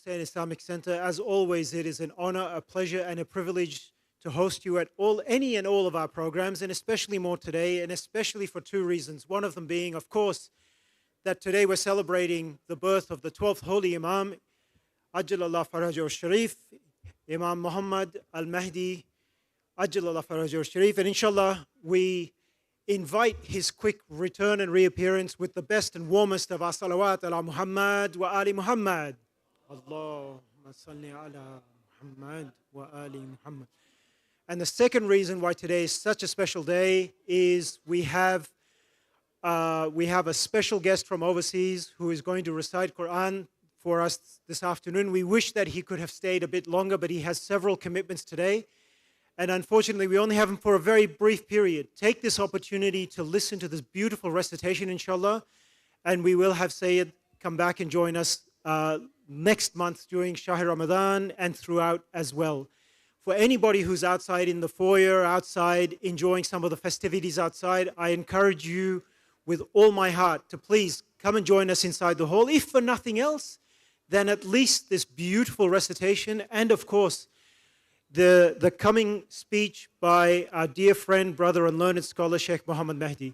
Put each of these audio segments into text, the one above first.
Hussein Islamic Center. As always, it is an honor, a pleasure, and a privilege to host you at any and all of our programs, and especially more today, and especially for two reasons. One of them being, of course, that today we're celebrating the birth of the 12th Holy Imam, Ajjalallah Farajur Sharif, Imam Muhammad Al-Mahdi, Ajjalallah Farajur Sharif, and inshallah, we invite his quick return and reappearance with the best and warmest of our salawat ala Muhammad wa ali Muhammad. Allahumma salli ala Muhammad wa ali Muhammad. And the second reason why today is such a special day is we have a special guest from overseas who is going to recite Qur'an for us this afternoon. We wish that he could have stayed a bit longer, but he has several commitments today. And unfortunately, we only have him for a very brief period. Take this opportunity to listen to this beautiful recitation, inshallah. And we will have Sayyid come back and join us next month during Shahr Ramadan and throughout as well. For anybody who's outside in the foyer, outside enjoying some of the festivities outside, I encourage you with all my heart to please come and join us inside the hall. If for nothing else, then at least this beautiful recitation and of course, the coming speech by our dear friend, brother and learned scholar, Sheikh Mohammed Mehdi.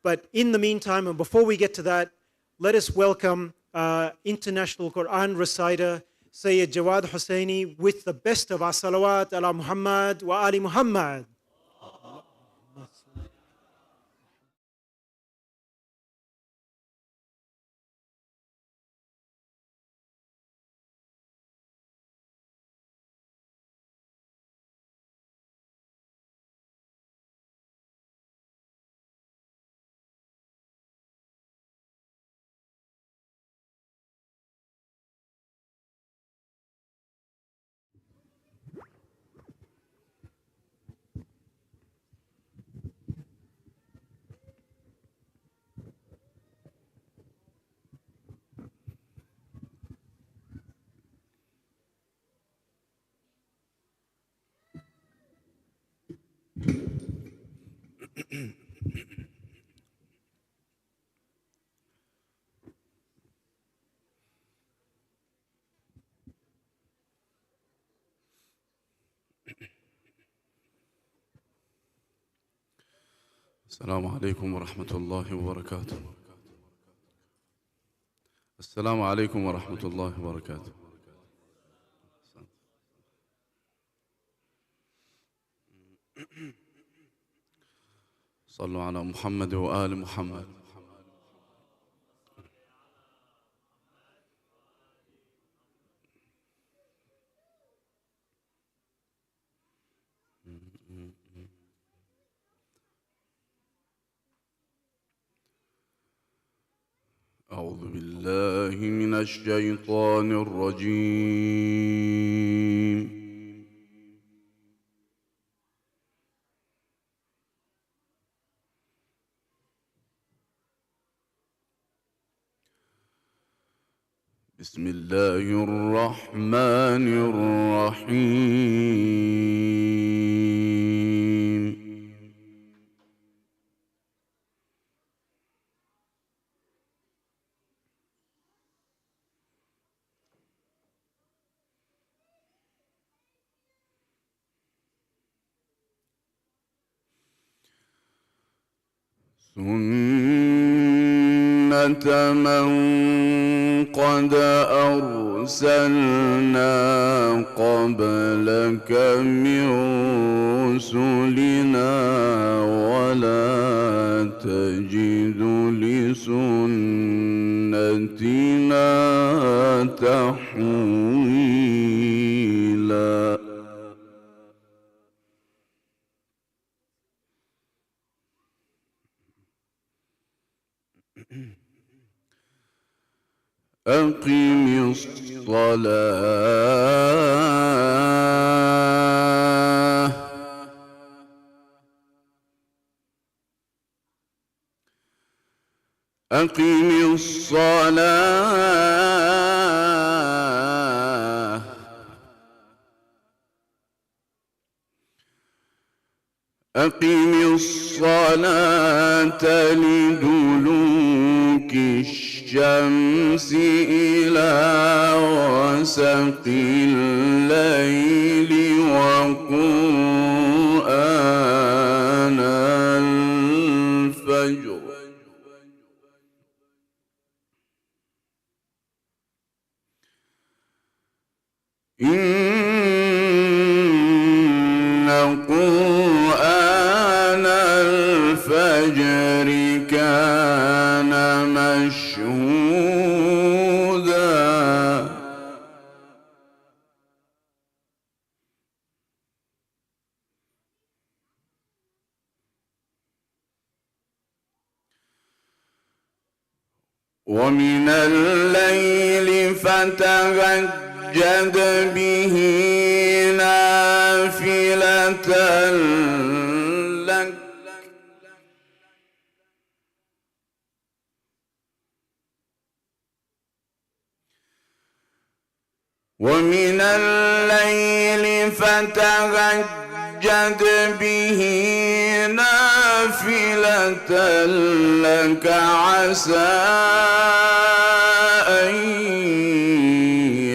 But in the meantime, and before we get to that, let us welcome international Qur'an reciter, Sayyid Jawad Hosseini, with the best of our salawat ala Muhammad wa ali Muhammad. السلام عليكم ورحمة الله وبركاته. السلام عليكم ورحمة الله وبركاته. صلوا على محمد وآل محمد. أعوذ بالله من الشيطان الرجيم. بسم الله الرحمن الرحيم. سنة من قد أرسلنا قبلك من رسلنا ولا تجد لسنتنا تحويلا. أقم الصلاة أقم الصلاة أقم الصلاة لدلوك الشمس إلى غسق الليل وقرآن الفجر إن قرآن الفجر كان مشهودا ومن الليل فتهجد به نافلة لك ومن الليل فتهجد به نافلة لك عسى أن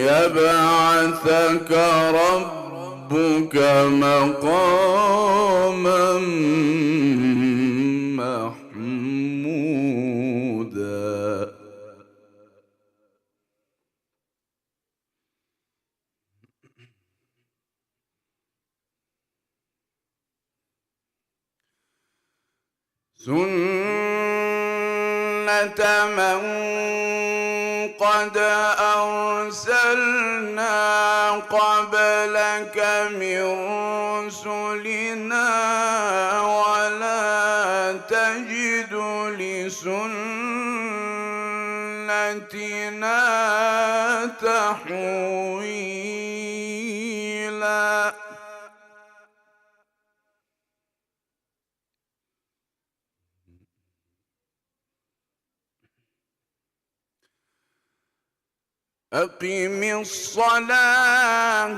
يبعثك ربك مقاما محمودا سنة من قد أرسلنا قبلك من رسلنا ولا تجد لسنتنا تحويلا أقم الصلاة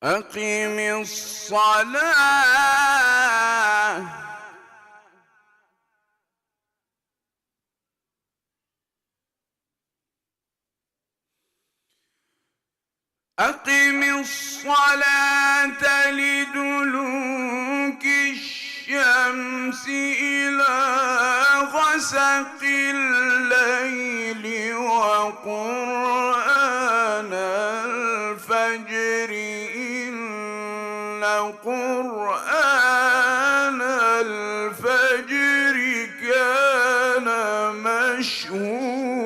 أقم الصلاة أقم الصلاة لدلوك الشمس إلى غسق الليل وقرآن الفجر إن قرآن الفجر كان مشهودا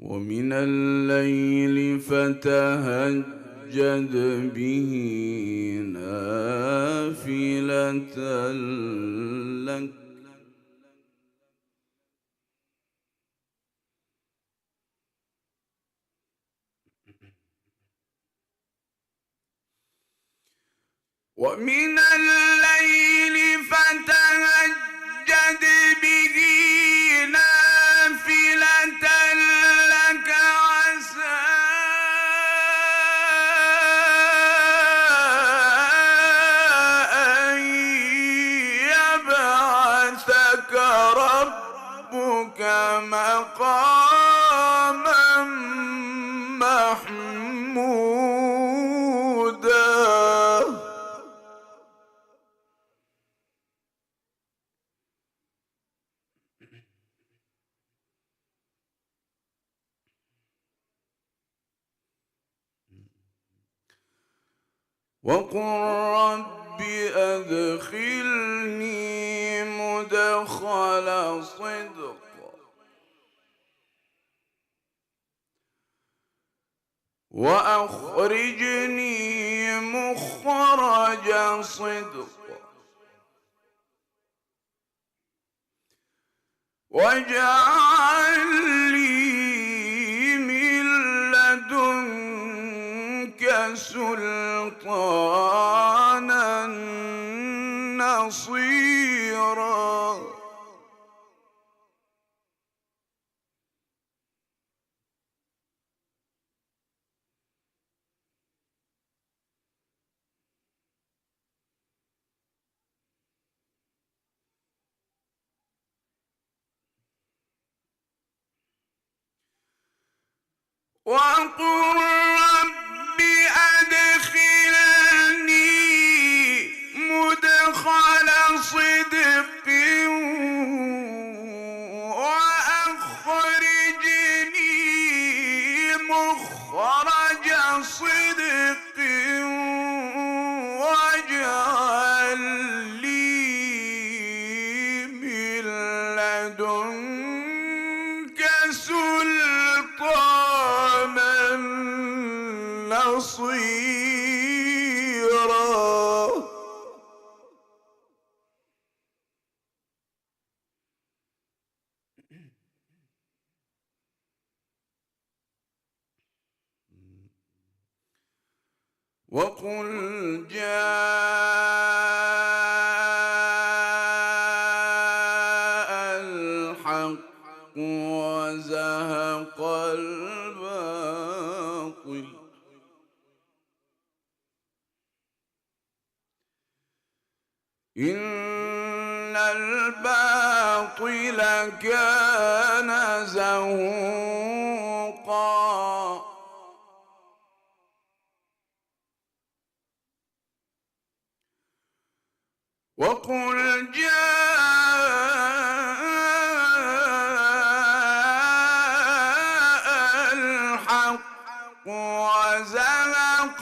ومن الليل فتهجد به نافلة لك ومن الليل فتهجد به نافلة لك عسى أن يبعثك ربك مقاما محمودا وقل رب أدخلني مدخل صدق وأخرجني مخرج صدق واجعل لي من لدنك سلطانا نصيرا وقل رب أدخلني مدخل صدق وأخرجني مخرج صدق واجعل لي من لدنك سلطانا نصيرا. وقل جاء الحق وزهق الباطل إن الباطل كان زهوقا. وقل جاء الحق وزهق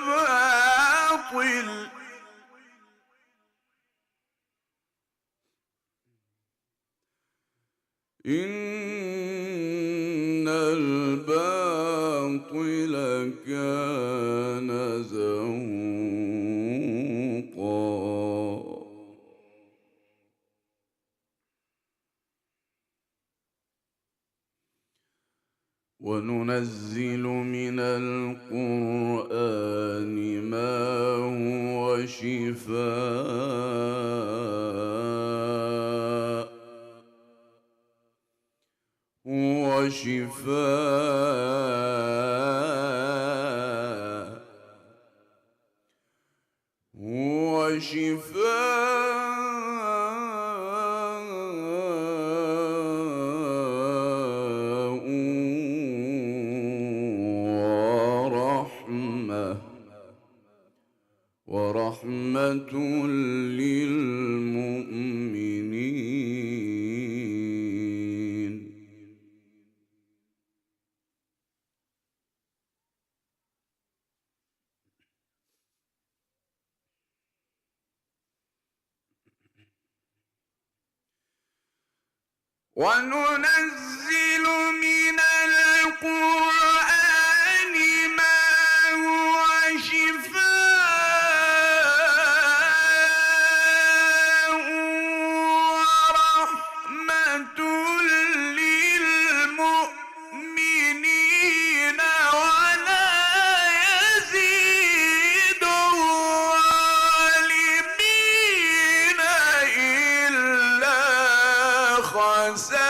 الباطل إن الباطل كان زهوقا. وننزل من القرآن ما هو شفاء ورحمة للمؤمنين. وننزل من القرآن ما هو شفاء ورحمة للمؤمنين ولا يزيد الظالمين إلا خسارا.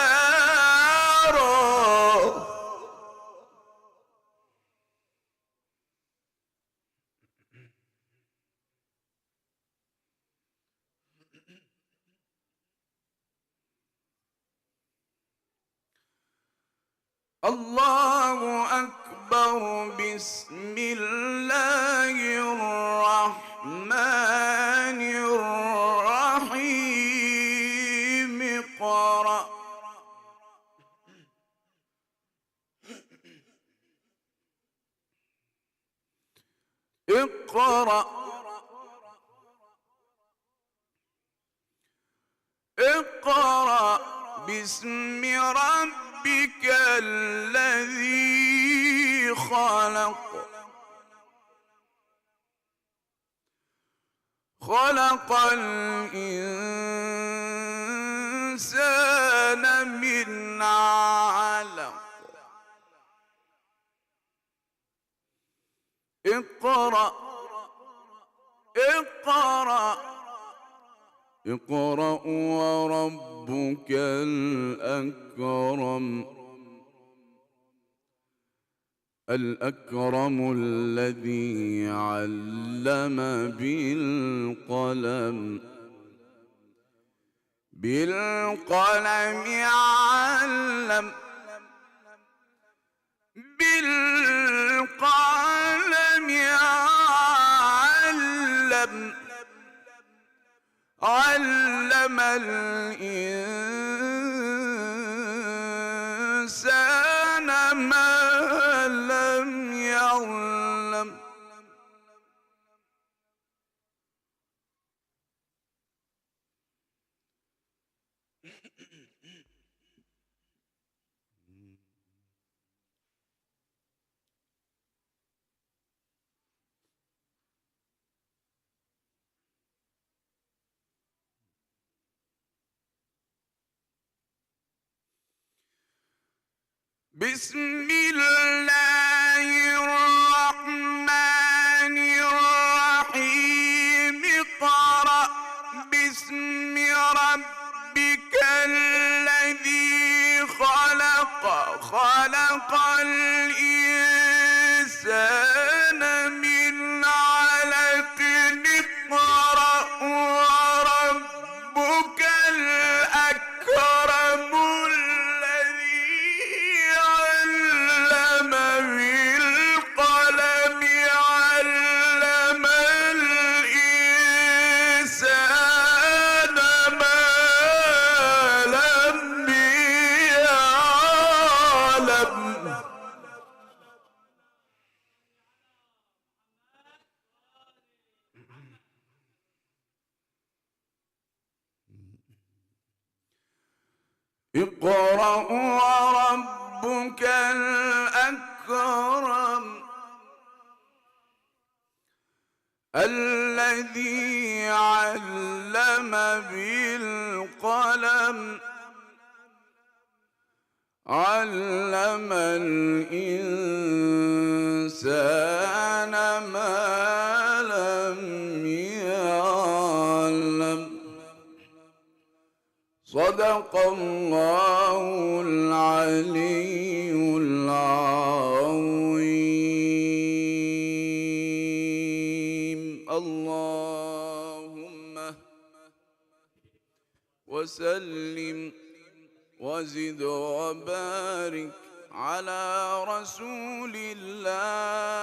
الله أكبر. بسم الله الرحمن الرحيم. اقرأ اقرأ اقرأ باسم ربك الذي خلق. خلق الإنسان من علق. اقرأ اقرأ اقرأ وربك الأكرم. الأكرم الذي علم بالقلم. بالقلم علم علم الإنسان ما لم يعلم. بسم الله الرحمن الرحيم. اقرأ باسم ربك الذي خلق. خلق الإنسان من علق. اقرأ وربك الأكرم اقرأ وربك الأكرم الذي علم بالقلم. علم الإنسان ما لم يعلم. صدق الله العلي العظيم. اللهم وسلم وزد وبارك على رسول الله.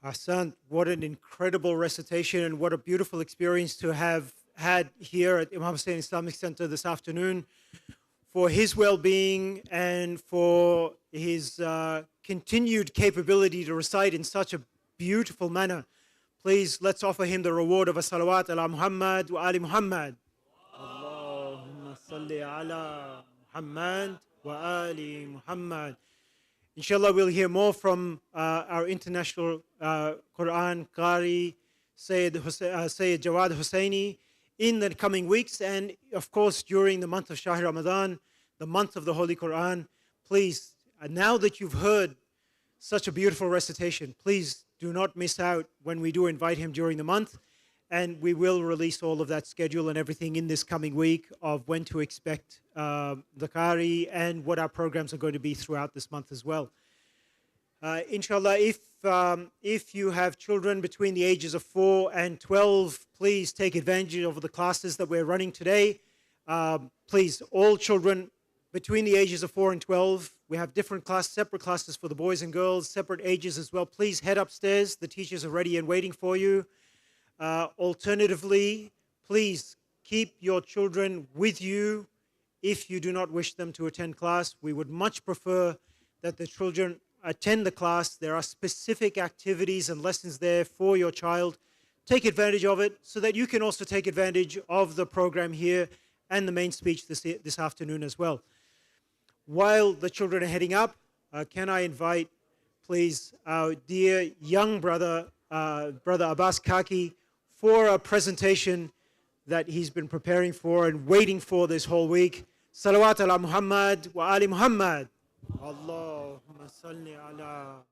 Hassan, what an incredible recitation and what a beautiful experience to have had here at Imam Hosseini Islamic Center this afternoon. For his well-being and for his continued capability to recite in such a beautiful manner. Please, let's offer him the reward of a salawat ala Muhammad wa ali Muhammad. Allahumma salli ala Muhammad wa ali Muhammad. Inshallah, we'll hear more from our international Qur'an Qari, Sayyid Jawad Hosseini, in the coming weeks, and of course during the month of Shahr Ramadan, the month of the Holy Quran. Please, now that you've heard such a beautiful recitation, please do not miss out when we do invite him during the month, and we will release all of that schedule and everything in this coming week of when to expect the Qari and what our programs are going to be throughout this month as well. Inshallah, if you have children between the ages of 4 and 12, please take advantage of the classes that we're running today. Please, all children between the ages of 4 and 12, we have different separate classes for the boys and girls, separate ages as well. Please head upstairs. The teachers are ready and waiting for you. Alternatively, please keep your children with you if you do not wish them to attend class. We would much prefer that the children attend the class. There are specific activities and lessons there for your child. Take advantage of it so that you can also take advantage of the program here and the main speech this afternoon as well. While the children are heading up, can I invite, please, our dear young brother, Brother Abbas Kaki, for a presentation that he's been preparing for and waiting for this whole week. Salawat ala Muhammad wa ali Muhammad. Allahumma salli ala.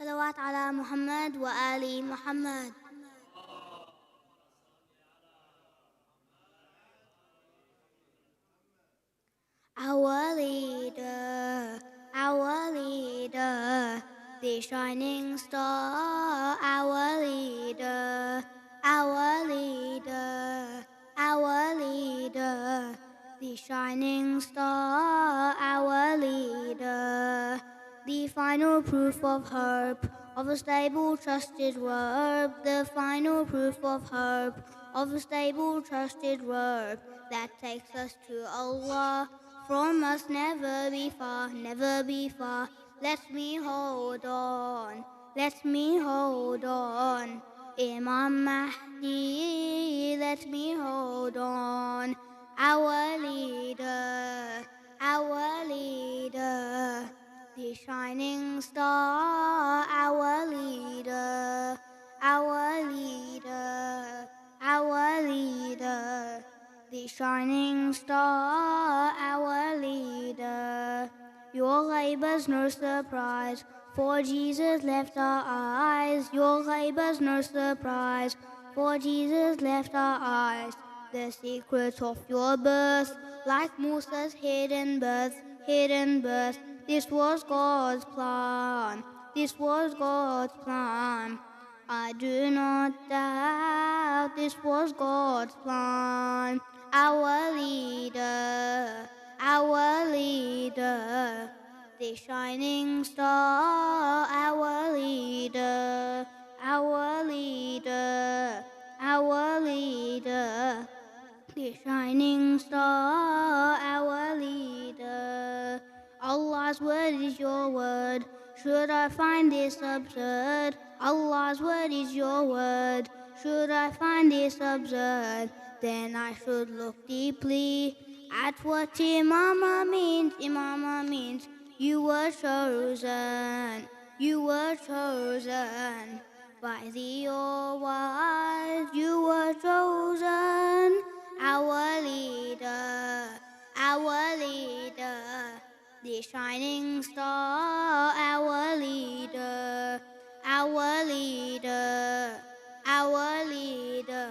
صلوات على محمد وآل محمد. Our leader, the shining star, our leader, the shining star, our leader. The final proof of hope, of a stable trusted word. The final proof of hope, of a stable trusted word that takes us to Allah. From us never be far, never be far. Let me hold on, let me hold on. Imam Mahdi, let me hold on. Our leader, the shining star, our leader, the shining star, our leader. Your labor's no surprise, for Jesus left our eyes. Your labor's no surprise, for Jesus left our eyes. The secret of your birth, like Musa's hidden birth, this was God's plan, this was God's plan. I do not doubt this was God's plan. Our leader, the shining star, our leader, the shining star, our leader. Allah's word is your word. Should I find this absurd? Allah's word is your word. Should I find this absurd? Then I should look deeply at what Imama means. Imama means you were chosen. You were chosen by the all-wise. You were chosen. shining star, our leader, our leader, our leader,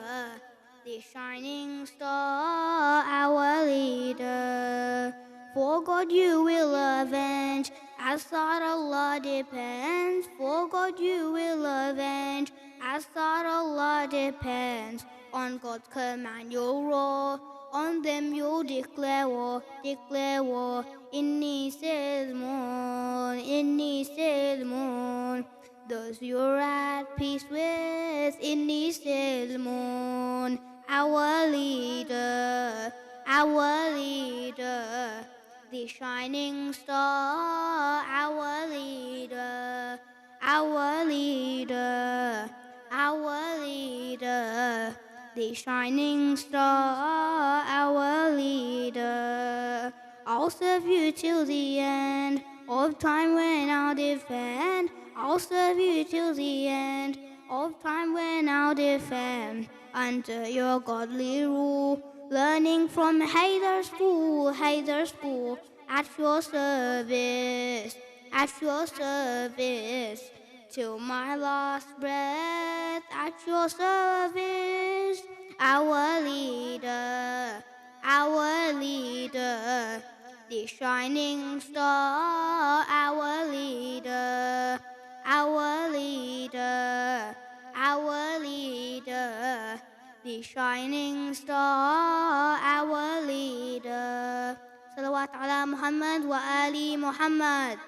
the shining star, our leader. For God you will avenge, as thought Allah depends. For God you will avenge, as thought Allah depends. On God's command you'll roar, on them you'll declare war, declare war. Inni silmun, inni silmun. Those you're at peace with, inni silmun. Our leader, our leader, the shining star, our leader, our leader, our leader, the shining star, our leader. I'll serve you till the end of time when I'll defend. I'll serve you till the end of time when I'll defend under your godly rule. Learning from Haydar School, Haydar School, at your service, at your service, till my last breath, at your service. Our leader, our leader, the shining star, our leader, our leader, our leader, the shining star, our leader. Salawat ala Muhammad wa ali Muhammad.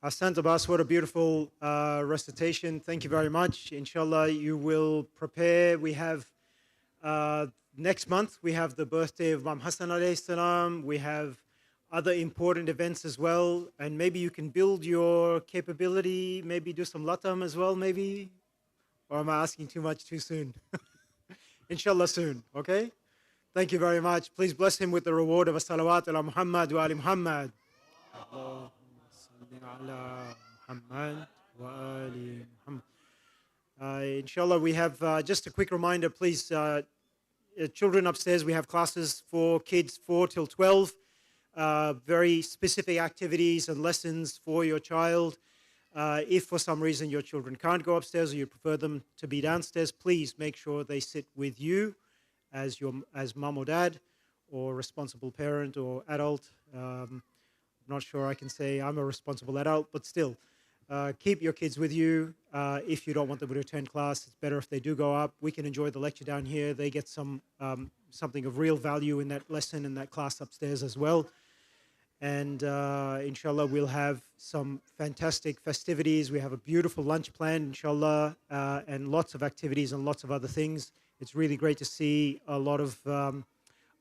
Ahsan Abbas, what a beautiful recitation. Thank you very much. Inshallah, you will prepare. We have next month, we have the birthday of Imam Hassan alayhi salam. We have other important events as well. And maybe you can build your capability, maybe do some latam as well, maybe. Or am I asking too much too soon? Inshallah soon, okay? Thank you very much. Please bless him with the reward of a salawat ala Muhammad wa ali Muhammad. Muhammad wa ali Muhammad. Inshallah, we have just a quick reminder, please. Children upstairs, we have classes for kids 4 till 12. Very specific activities and lessons for your child. If for some reason your children can't go upstairs or you prefer them to be downstairs, please make sure they sit with you as mum or dad or responsible parent or adult. Not sure I can say I'm a responsible adult, but still, keep your kids with you. If you don't want them to attend class, it's better if they do go up. We can enjoy the lecture down here. They get something of real value in that lesson and that class upstairs as well. And inshallah, we'll have some fantastic festivities. We have a beautiful lunch planned, inshallah, and lots of activities and lots of other things. It's really great to see a lot of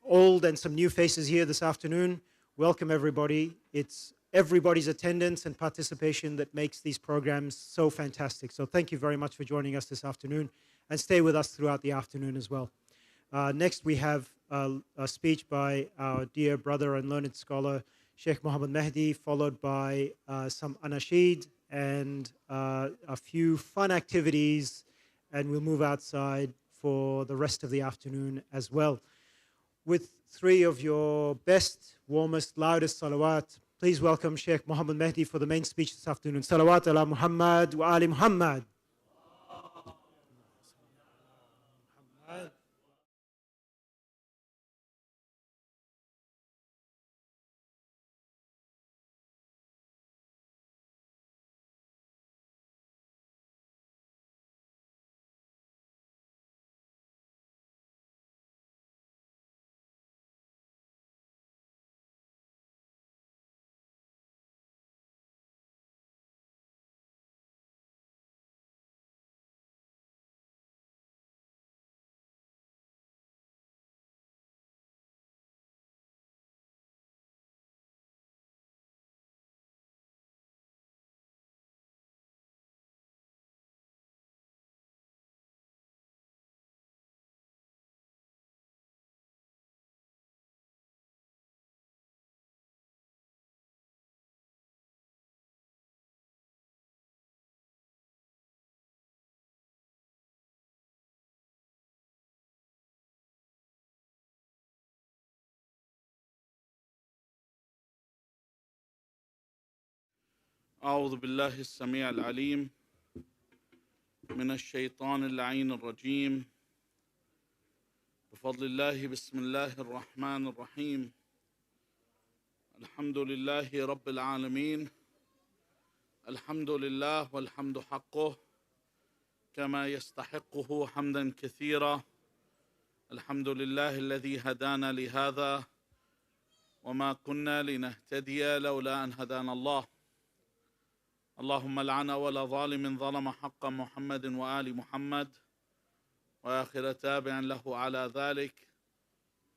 old and some new faces here this afternoon. Welcome, everybody. It's everybody's attendance and participation that makes these programs so fantastic. So thank you very much for joining us this afternoon, and stay with us throughout the afternoon as well. Next, we have a speech by our dear brother and learned scholar, Sheikh Mohammed Mahdi, followed by some Anasheed and a few fun activities, and we'll move outside for the rest of the afternoon as well. With 3 of your best, warmest, loudest salawat, please welcome Sheikh Mohammed Mahdi for the main speech this afternoon. Salawat ala Muhammad wa ali Muhammad. أعوذ بالله السميع العليم من الشيطان اللعين الرجيم بفضل الله بسم الله الرحمن الرحيم الحمد لله رب العالمين الحمد لله والحمد حقه كما يستحقه حمدا كثيرا الحمد لله الذي هدانا لهذا وما كنا لنهتدي لولا أن هدانا الله اللهم لعن ولا ظالم ظلم حق محمد وآل محمد وآخر تابع له على ذلك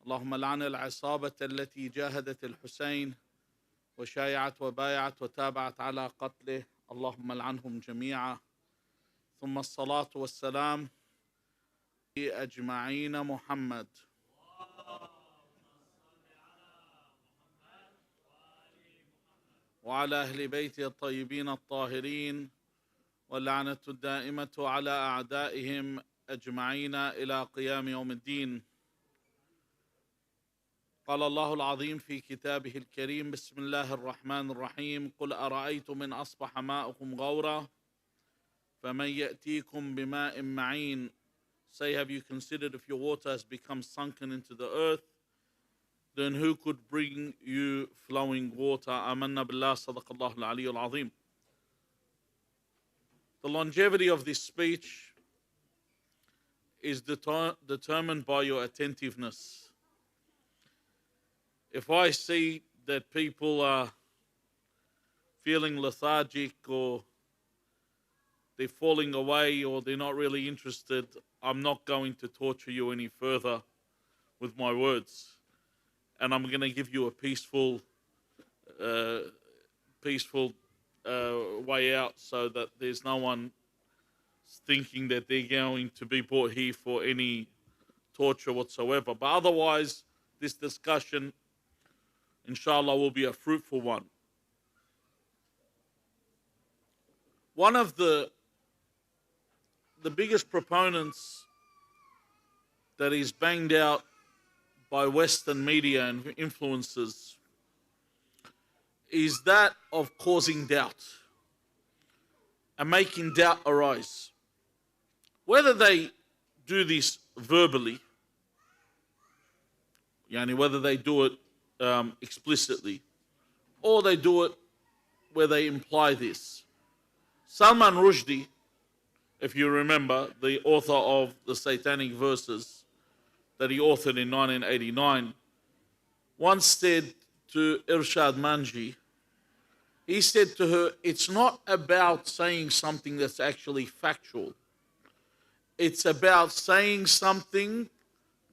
اللهم لعن العصابة التي جاهدت الحسين وشايعت وبايعت وتابعت على قتله اللهم لعنهم جميعا ثم الصلاة والسلام أجمعين محمد وعلى أهل بيته الطيبين الطاهرين واللعنة الدائمة على أعدائهم أجمعين إلى قيام يوم الدين قال الله العظيم في كتابه الكريم بسم الله الرحمن الرحيم قل أرأيتم إن أصبح ماؤكم غورا فمن يأتيكم بماء معين Say, have you considered if your water has become sunken into the earth, then who could bring you flowing water? Amanna billah, sadaqallahu al-aliyyul azim. The longevity of this speech is determined by your attentiveness. If I see that people are feeling lethargic or they're falling away or they're not really interested, I'm not going to torture you any further with my words. And I'm going to give you a peaceful way out so that there's no one thinking that they're going to be brought here for any torture whatsoever. But otherwise, this discussion, inshallah, will be a fruitful one. One of the biggest proponents that is banged out by Western media and influencers is that of causing doubt and making doubt arise. Whether they do this verbally, whether they do it explicitly, or they do it where they imply this. Salman Rushdie, if you remember, the author of the Satanic Verses that he authored in 1989, once said to Irshad Manji, he said to her, it's not about saying something that's actually factual. It's about saying something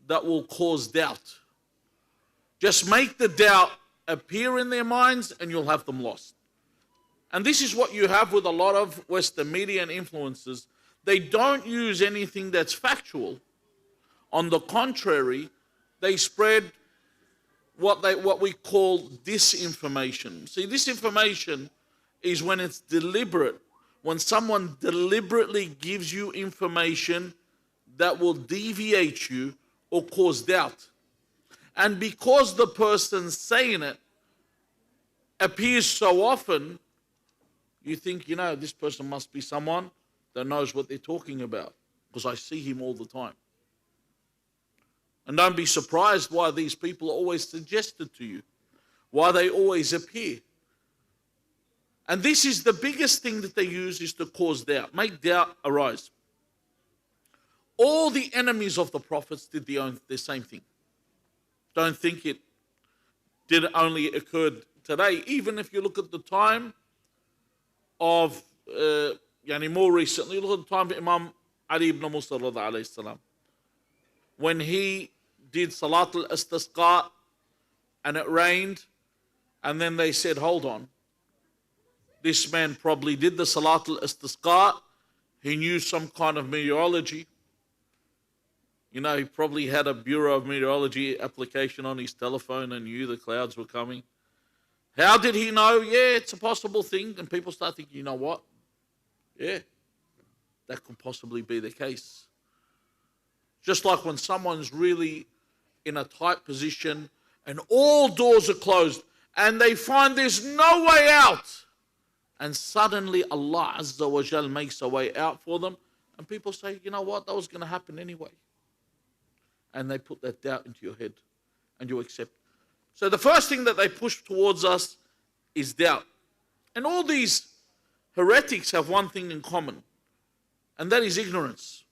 that will cause doubt. Just make the doubt appear in their minds and you'll have them lost. And this is what you have with a lot of Western media and influencers. They don't use anything that's factual. On the contrary, they spread what we call disinformation. See, disinformation is when it's deliberate, when someone deliberately gives you information that will deviate you or cause doubt. And because the person saying it appears so often, you think, this person must be someone that knows what they're talking about, because I see him all the time. And don't be surprised why these people are always suggested to you, why they always appear. And this is the biggest thing that they use, is to cause doubt, make doubt arise. All the enemies of the prophets did the same thing. Don't think it did only occur today. Even if you look at the time of more recently, look at the time of Imam Ali ibn Musa alayhi salam, when he did Salat al-Istisqa and it rained, and then they said, hold on, this man probably did the Salat al-Istisqa, he knew some kind of meteorology, he probably had a Bureau of Meteorology application on his telephone and knew the clouds were coming. How did he know? Yeah, it's a possible thing. And people start thinking, you know what? Yeah, that could possibly be the case. Just like when someone's really in a tight position and all doors are closed and they find there's no way out, and suddenly Allah Azza wa Jal makes a way out for them, and people say, you know what, that was going to happen anyway. And they put that doubt into your head, and you accept. So the first thing that they push towards us is doubt. And all these heretics have one thing in common, and that is ignorance.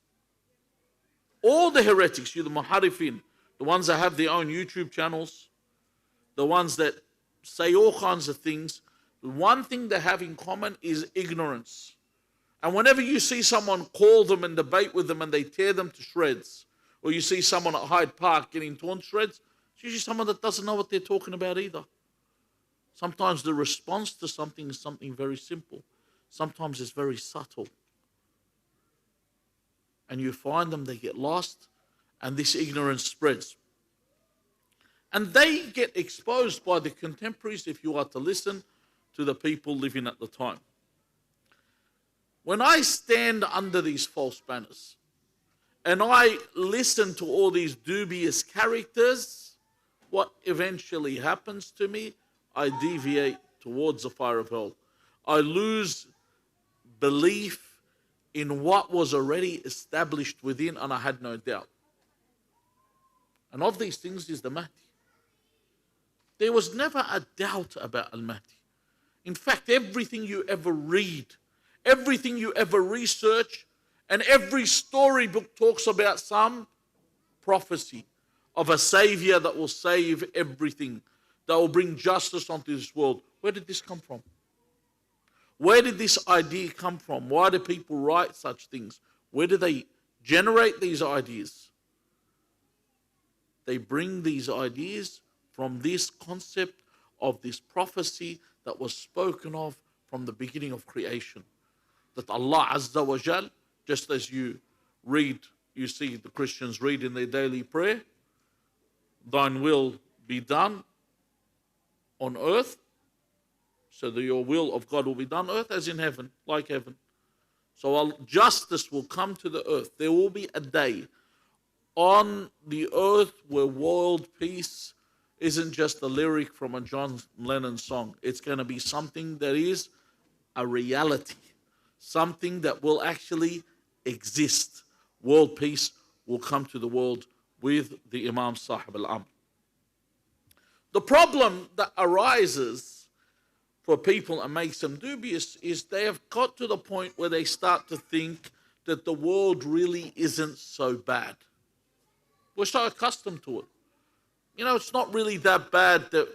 All the heretics, you the muharifin, the ones that have their own YouTube channels, the ones that say all kinds of things, the one thing they have in common is ignorance. And whenever you see someone call them and debate with them and they tear them to shreds, or you see someone at Hyde Park getting torn to shreds, it's usually someone that doesn't know what they're talking about either. Sometimes the response to something is something very simple. Sometimes it's very subtle. And you find them, they get lost, and this ignorance spreads. And they get exposed by the contemporaries if you are to listen to the people living at the time. When I stand under these false banners and I listen to all these dubious characters, what eventually happens to me, I deviate towards the fire of hell. I lose belief in what was already established within, and I had no doubt. And of these things is the Mahdi. There was never a doubt about Al-Mahdi. In fact, everything you ever read, everything you ever research, and every storybook talks about some prophecy of a savior that will save everything, that will bring justice onto this world. Where did this come from? Where did this idea come from? Why do people write such things? Where do they generate these ideas? They bring these ideas from this concept of this prophecy that was spoken of from the beginning of creation. That Allah Azza wa Jal, just as you read, you see the Christians read in their daily prayer, thine will be done on earth, so that your will of God will be done on earth as in heaven, like heaven. So justice will come to the earth. There will be a day on the earth where world peace isn't just a lyric from a John Lennon song. It's going to be something that is a reality, something that will actually exist. World peace will come to the world with the Imam Sahib al-Amr. The problem that arises for people and makes them dubious is they have got to the point where they start to think that the world really isn't so bad. We're so accustomed to it. You know, it's not really that bad. That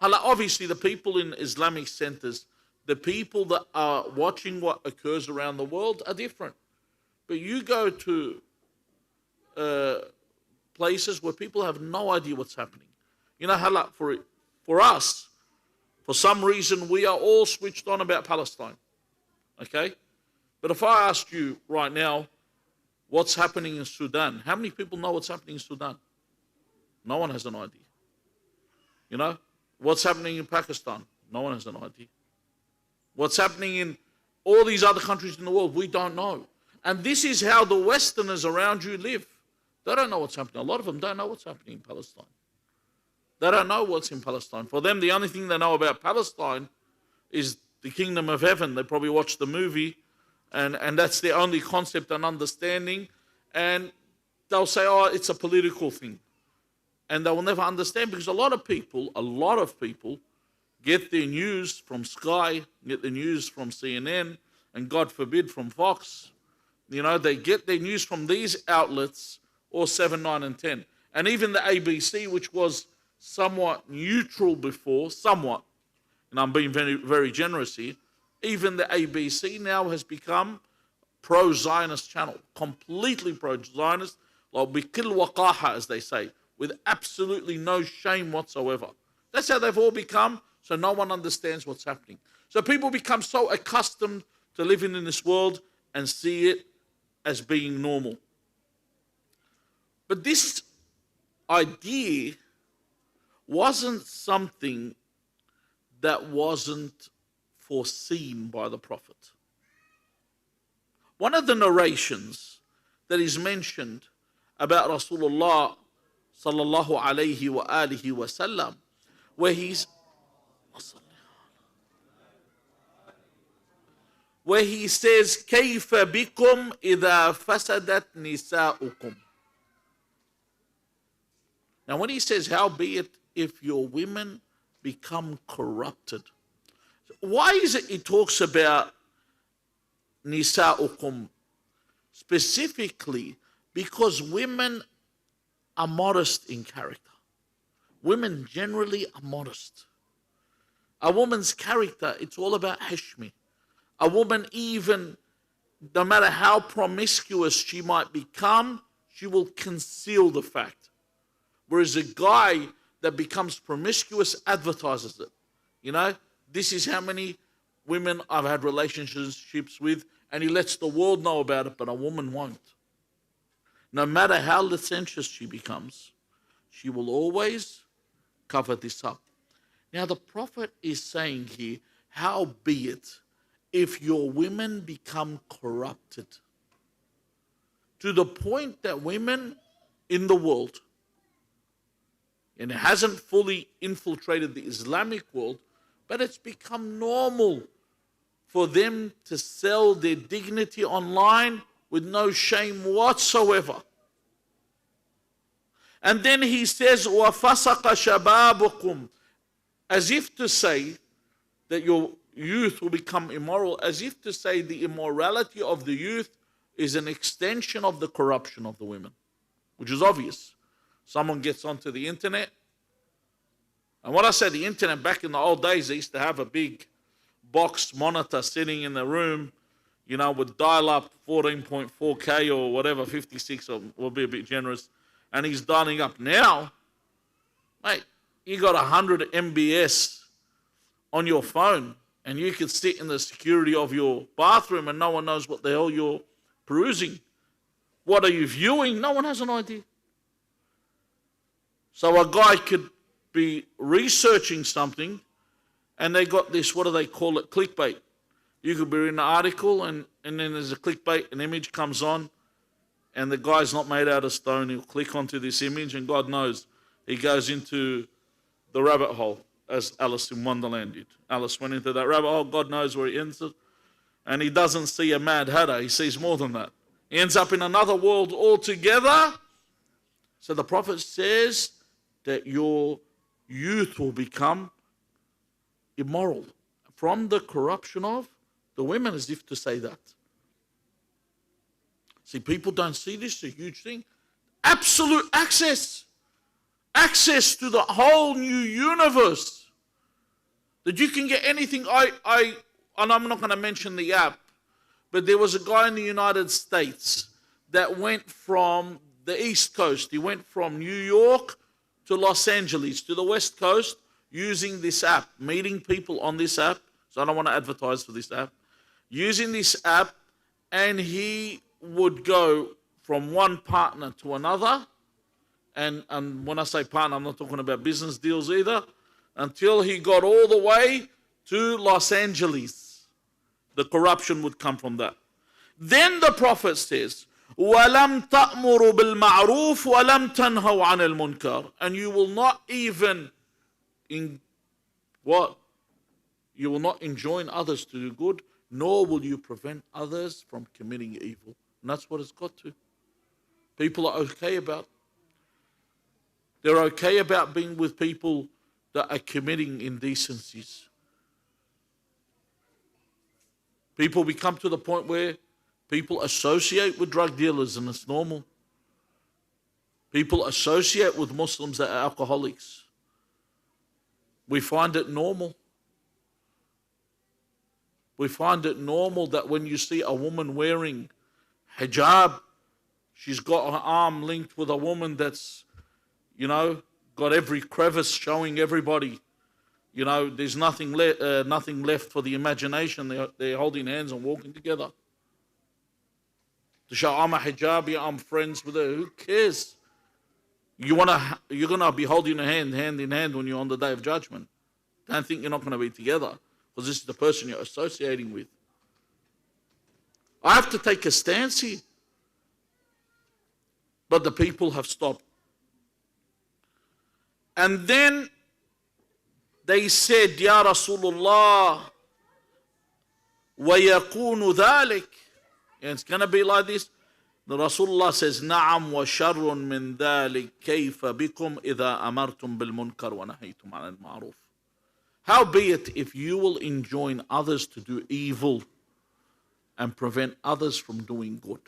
obviously the people in Islamic centers, the people that are watching what occurs around the world are different. But you go to places where people have no idea what's happening. You know, for us, for some reason, we are all switched on about Palestine. Okay? But if I asked you right now, what's happening in Sudan? How many people know what's happening in Sudan? No one has an idea. You know? What's happening in Pakistan? No one has an idea. What's happening in all these other countries in the world? We don't know. And this is how the Westerners around you live. They don't know what's happening. A lot of them don't know what's happening in Palestine. They don't know what's in Palestine. For them, the only thing they know about Palestine is the kingdom of heaven. They probably watch the movie, and that's their only concept and understanding. And they'll say, oh, it's a political thing. And they will never understand, because a lot of people get their news from Sky, get their news from CNN, and God forbid from Fox. You know, they get their news from these outlets, or 7, 9, and 10. And even the ABC, which was somewhat neutral before, somewhat, and I'm being very, very generous here, even the ABC now has become pro-Zionist channel, completely pro-Zionist, like bikil waqaha, as they say, with absolutely no shame whatsoever. That's how they've all become, so no one understands what's happening. So people become so accustomed to living in this world and see it as being normal. But this idea wasn't something that wasn't foreseen by the Prophet. One of the narrations that is mentioned about Rasulullah sallallahu alayhi wa alihi wa sallam, where he's where he says, كَيْفَ بِكُمْ إِذَا فَسَدَتْ نِسَاؤُكُمْ. Now when he says, how be it if your women become corrupted? Why is it he talks about nisa'ukum specifically? Because women are modest in character. Women generally are modest. A woman's character, it's all about hishmi. A woman, even no matter how promiscuous she might become, she will conceal the fact. Whereas a guy that becomes promiscuous advertises it. You know, this is how many women I've had relationships with, and he lets the world know about it, but a woman won't. No matter how licentious she becomes, she will always cover this up. Now the Prophet is saying here, how be it if your women become corrupted to the point that women in the world, and it hasn't fully infiltrated the Islamic world, but it's become normal for them to sell their dignity online with no shame whatsoever. And then he says, وَفَسَقَ شَبَابُكُمْ, as if to say that your youth will become immoral, as if to say the immorality of the youth is an extension of the corruption of the women, which is obvious. Someone gets onto the internet, and when I say the internet, back in the old days, they used to have a big box monitor sitting in the room, you know, with dial-up 14.4K or whatever, 56, or we'll be a bit generous, and he's dialing up. Now, mate, you got 100 MBS on your phone, and you can sit in the security of your bathroom and no one knows what the hell you're perusing. What are you viewing? No one has an idea. So a guy could be researching something, and they got this, what do they call it, clickbait. You could be reading an article, and then there's a clickbait, an image comes on, and the guy's not made out of stone. He'll click onto this image, and God knows, he goes into the rabbit hole, as Alice in Wonderland did. Alice went into that rabbit hole, God knows where he ends it, and he doesn't see a Mad Hatter, he sees more than that. He ends up in another world altogether. So the Prophet says that your youth will become immoral from the corruption of the women, as if to say that. See, people don't see this, it's a huge thing. Absolute access to the whole new universe, that you can get anything. And I'm not going to mention the app, but there was a guy in the United States that went from the East Coast, he went from New York to Los Angeles, to the West Coast, using this app, meeting people on this app. So I don't want to advertise for this app. Using this app, and he would go from one partner to another, and when I say partner, I'm not talking about business deals either, until he got all the way to Los Angeles. The corruption would come from that. Then the Prophet says, وَلَمْ تَأْمُرُوا بِالْمَعْرُوفِ وَلَمْ تَنْهَوْا عَنِ الْمُنْكَرِ, and you will not even you will not enjoin others to do good, nor will you prevent others from committing evil. And that's what it's got to. People are okay about. They're okay about being with people that are committing indecencies. People become to the point where people associate with drug dealers, and it's normal. People associate with Muslims that are alcoholics. We find it normal. We find it normal that when you see a woman wearing hijab, she's got her arm linked with a woman that's, got every crevice showing everybody. There's nothing left for the imagination. They're holding hands and walking together. To show I'm a hijabi, I'm friends with her. Who cares? You're gonna be holding a hand in hand when you're on the day of judgment. Don't think you're not going to be together, because this is the person you're associating with. I have to take a stance here, but the people have stopped. And then they said, Ya Rasulullah, وَيَكُونُ ذَلِكَ. And it's going to be like this. The Rasulullah says, نَعَمْ وَشَرٌ مِّن ذَلِكَ كَيْفَ بِكُمْ إِذَا أَمَرْتُمْ بِالْمُنْكَرِ وَنَهَيْتُمْ عَنِ الْمَعْرُوفِ. Howbeit, if you will enjoin others to do evil and prevent others from doing good.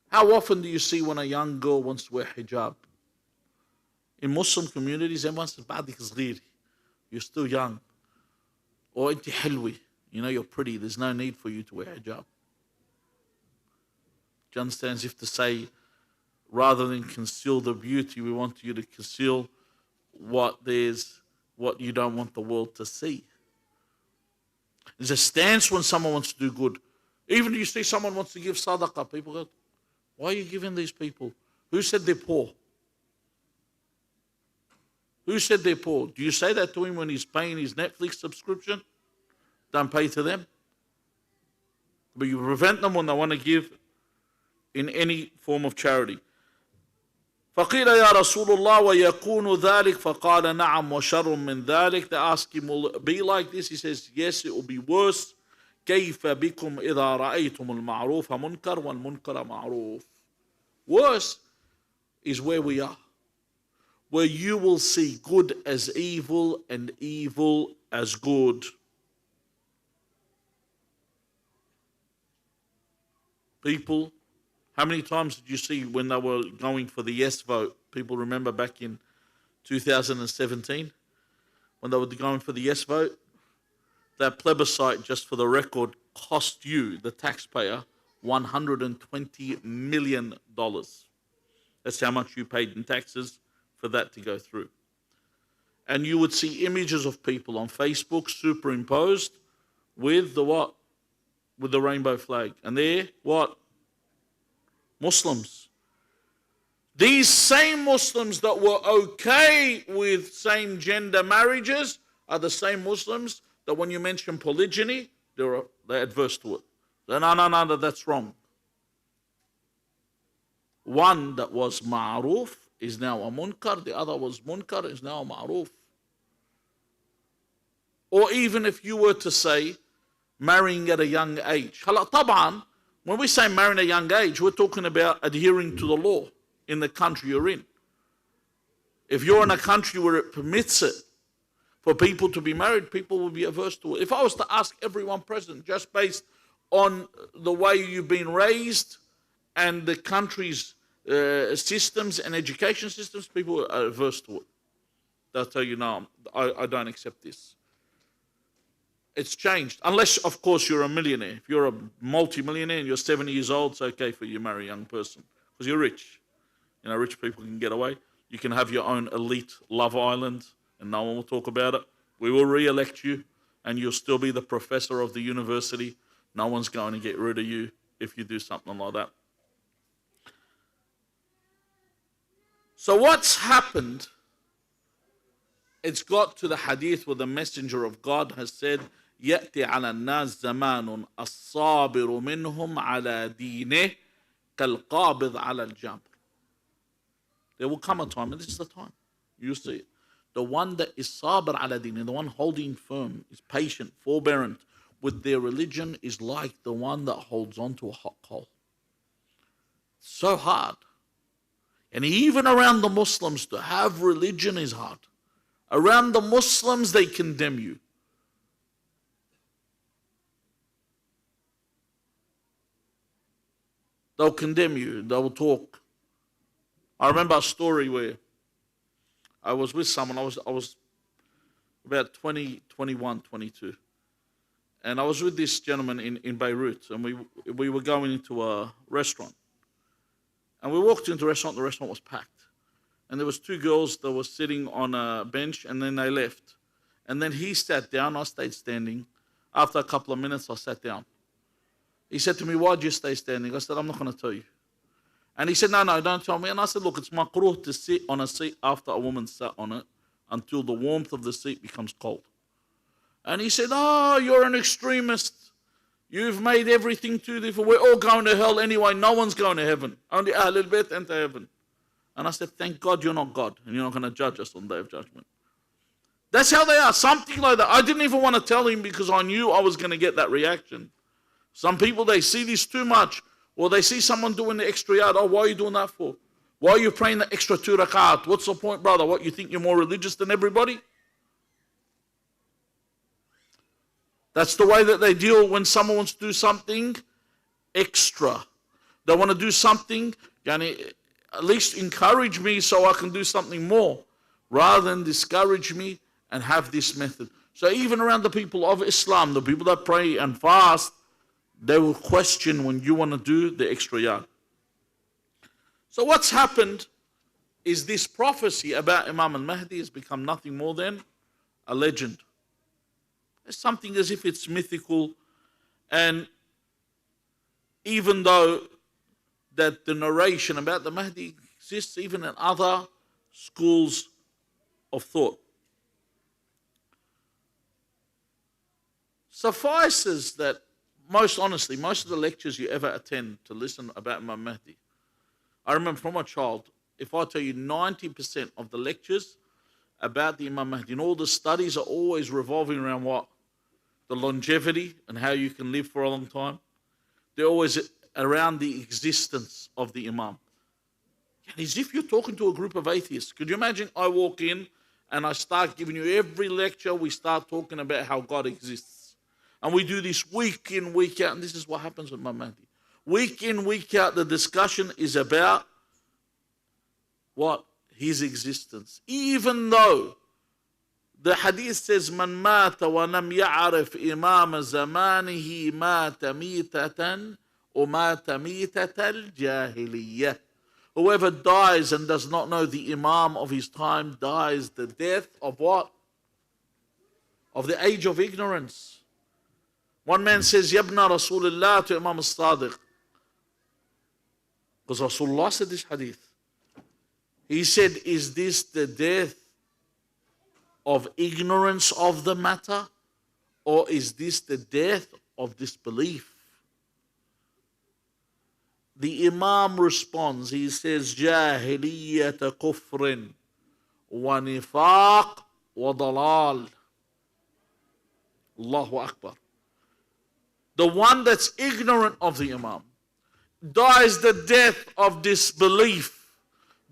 How often do you see when a young girl wants to wear hijab? In Muslim communities, everyone says, "Ba'dik صغير." You're still young. Or "Inti halwi." You know, you're pretty. There's no need for you to wear hijab. Do you understand? As if to say, rather than conceal the beauty, we want you to conceal what you don't want the world to see. There's a stance when someone wants to do good. Even if you see someone wants to give sadaqah, people go, "Why are you giving these people? Who said they're poor? Who said they're poor?" Do you say that to him when he's paying his Netflix subscription? Don't pay to them. But you prevent them when they want to give in any form of charity. فَقِيلَ يَا رَسُولُ اللَّهِ وَيَكُونُ ذَلِكَ فَقَالَ نَعَمْ وَشَرٌ مِّن ذَلِكَ. They ask him, will it be like this? He says, yes, it will be worse. كَيْفَ بِكُمْ إِذَا رَأَيْتُمُ الْمَعْرُوفَ مُنْكَرٌ وَالْمُنْكَرَ مَعْرُوفٌ. Worse is where we are, where you will see good as evil and evil as good. People, how many times did you see when they were going for the yes vote? People remember back in 2017 when they were going for the yes vote? That plebiscite, just for the record, cost you, the taxpayer, $120 million. That's how much you paid in taxes for that to go through. And you would see images of people on Facebook superimposed with the what? With the rainbow flag. And they're what? Muslims. These same Muslims that were okay with same gender marriages are the same Muslims that when you mention polygyny, they're adverse to it. No, that's wrong. One that was ma'roof is now a munkar, the other was munkar, is now a ma'roof. Or even if you were to say, marrying at a young age. طبعا, when we say marrying at a young age, we're talking about adhering to the law in the country you're in. If you're in a country where it permits it for people to be married, people will be averse to it. If I was to ask everyone present, just based on the way you've been raised and the country's systems and education systems, people are averse to it. They'll tell you, no, I don't accept this. It's changed. Unless, of course, you're a millionaire. If you're a multi-millionaire and you're 70 years old, it's okay for you to marry a young person because you're rich. You know, rich people can get away. You can have your own elite love island and no one will talk about it. We will re-elect you and you'll still be the professor of the university. No one's going to get rid of you if you do something like that. So what's happened? It's got to the hadith where the messenger of God has said, يأتي على الناس زمان الصابر منهم على دينه كالقابض على الجمر. There will come a time, and this is the time, you see it. The one that is sabir ala deen, the one holding firm, is patient, forbearant with their religion, is like the one that holds on to a hot coal. So hard. And even around the Muslims, to have religion is hard. Around the Muslims, they condemn you. They'll condemn you. They'll talk. I remember a story where I was with someone. I was about 20, 21, 22. And I was with this gentleman in Beirut. And we were going into a restaurant. And we walked into a restaurant. The restaurant was packed. And there was two girls that were sitting on a bench. And then they left. And then he sat down. I stayed standing. After a couple of minutes, I sat down. He said to me, "Why did you stay standing?" I said, "I'm not going to tell you." And he said, no, don't tell me. And I said, "Look, it's makruh to sit on a seat after a woman sat on it until the warmth of the seat becomes cold." And he said, "Oh, you're an extremist. You've made everything too difficult. We're all going to hell anyway. No one's going to heaven. Only Ahlul Bayt enter heaven." And I said, "Thank God you're not God and you're not going to judge us on the Day of Judgment." That's how they are, something like that. I didn't even want to tell him because I knew I was going to get that reaction. Some people, they see this too much, or they see someone doing the extra yard. Oh, why are you doing that for? Why are you praying the extra 2 rakat? What's the point, brother? What, you think you're more religious than everybody? That's the way that they deal when someone wants to do something extra. They want to do something, yani, at least encourage me so I can do something more, rather than discourage me and have this method. So even around the people of Islam, the people that pray and fast, they will question when you want to do the extra yard. So what's happened is this prophecy about Imam Al-Mahdi has become nothing more than a legend. It's something as if it's mythical, and even though that the narration about the Mahdi exists even in other schools of thought. Suffices that, most honestly, most of the lectures you ever attend to listen about Imam Mahdi, I remember from a child, if I tell you 90% of the lectures about the Imam Mahdi and all the studies are always revolving around what? The longevity and how you can live for a long time. They're always around the existence of the Imam. And as if you're talking to a group of atheists. Could you imagine I walk in and I start giving you every lecture, we start talking about how God exists. And we do this week in, week out, and this is what happens with Imam Mahdi. Week in, week out, the discussion is about what? His existence. Even though the hadith says, "Man mata wa lam ya'rif imam zamanihi mata mitatan or mata mitatal jahiliyyah." Whoever dies and does not know the imam of his time dies the death of what? Of the age of ignorance. One man says, "Yabna Rasulullah" to Imam Al-Sadiq. Because Rasulullah said this hadith. He said, is this the death of ignorance of the matter, or is this the death of disbelief? The Imam responds, he says, "Jahiliyyata kufrin wa nifaq wa dalal." Allahu Akbar. The one that's ignorant of the Imam dies the death of disbelief,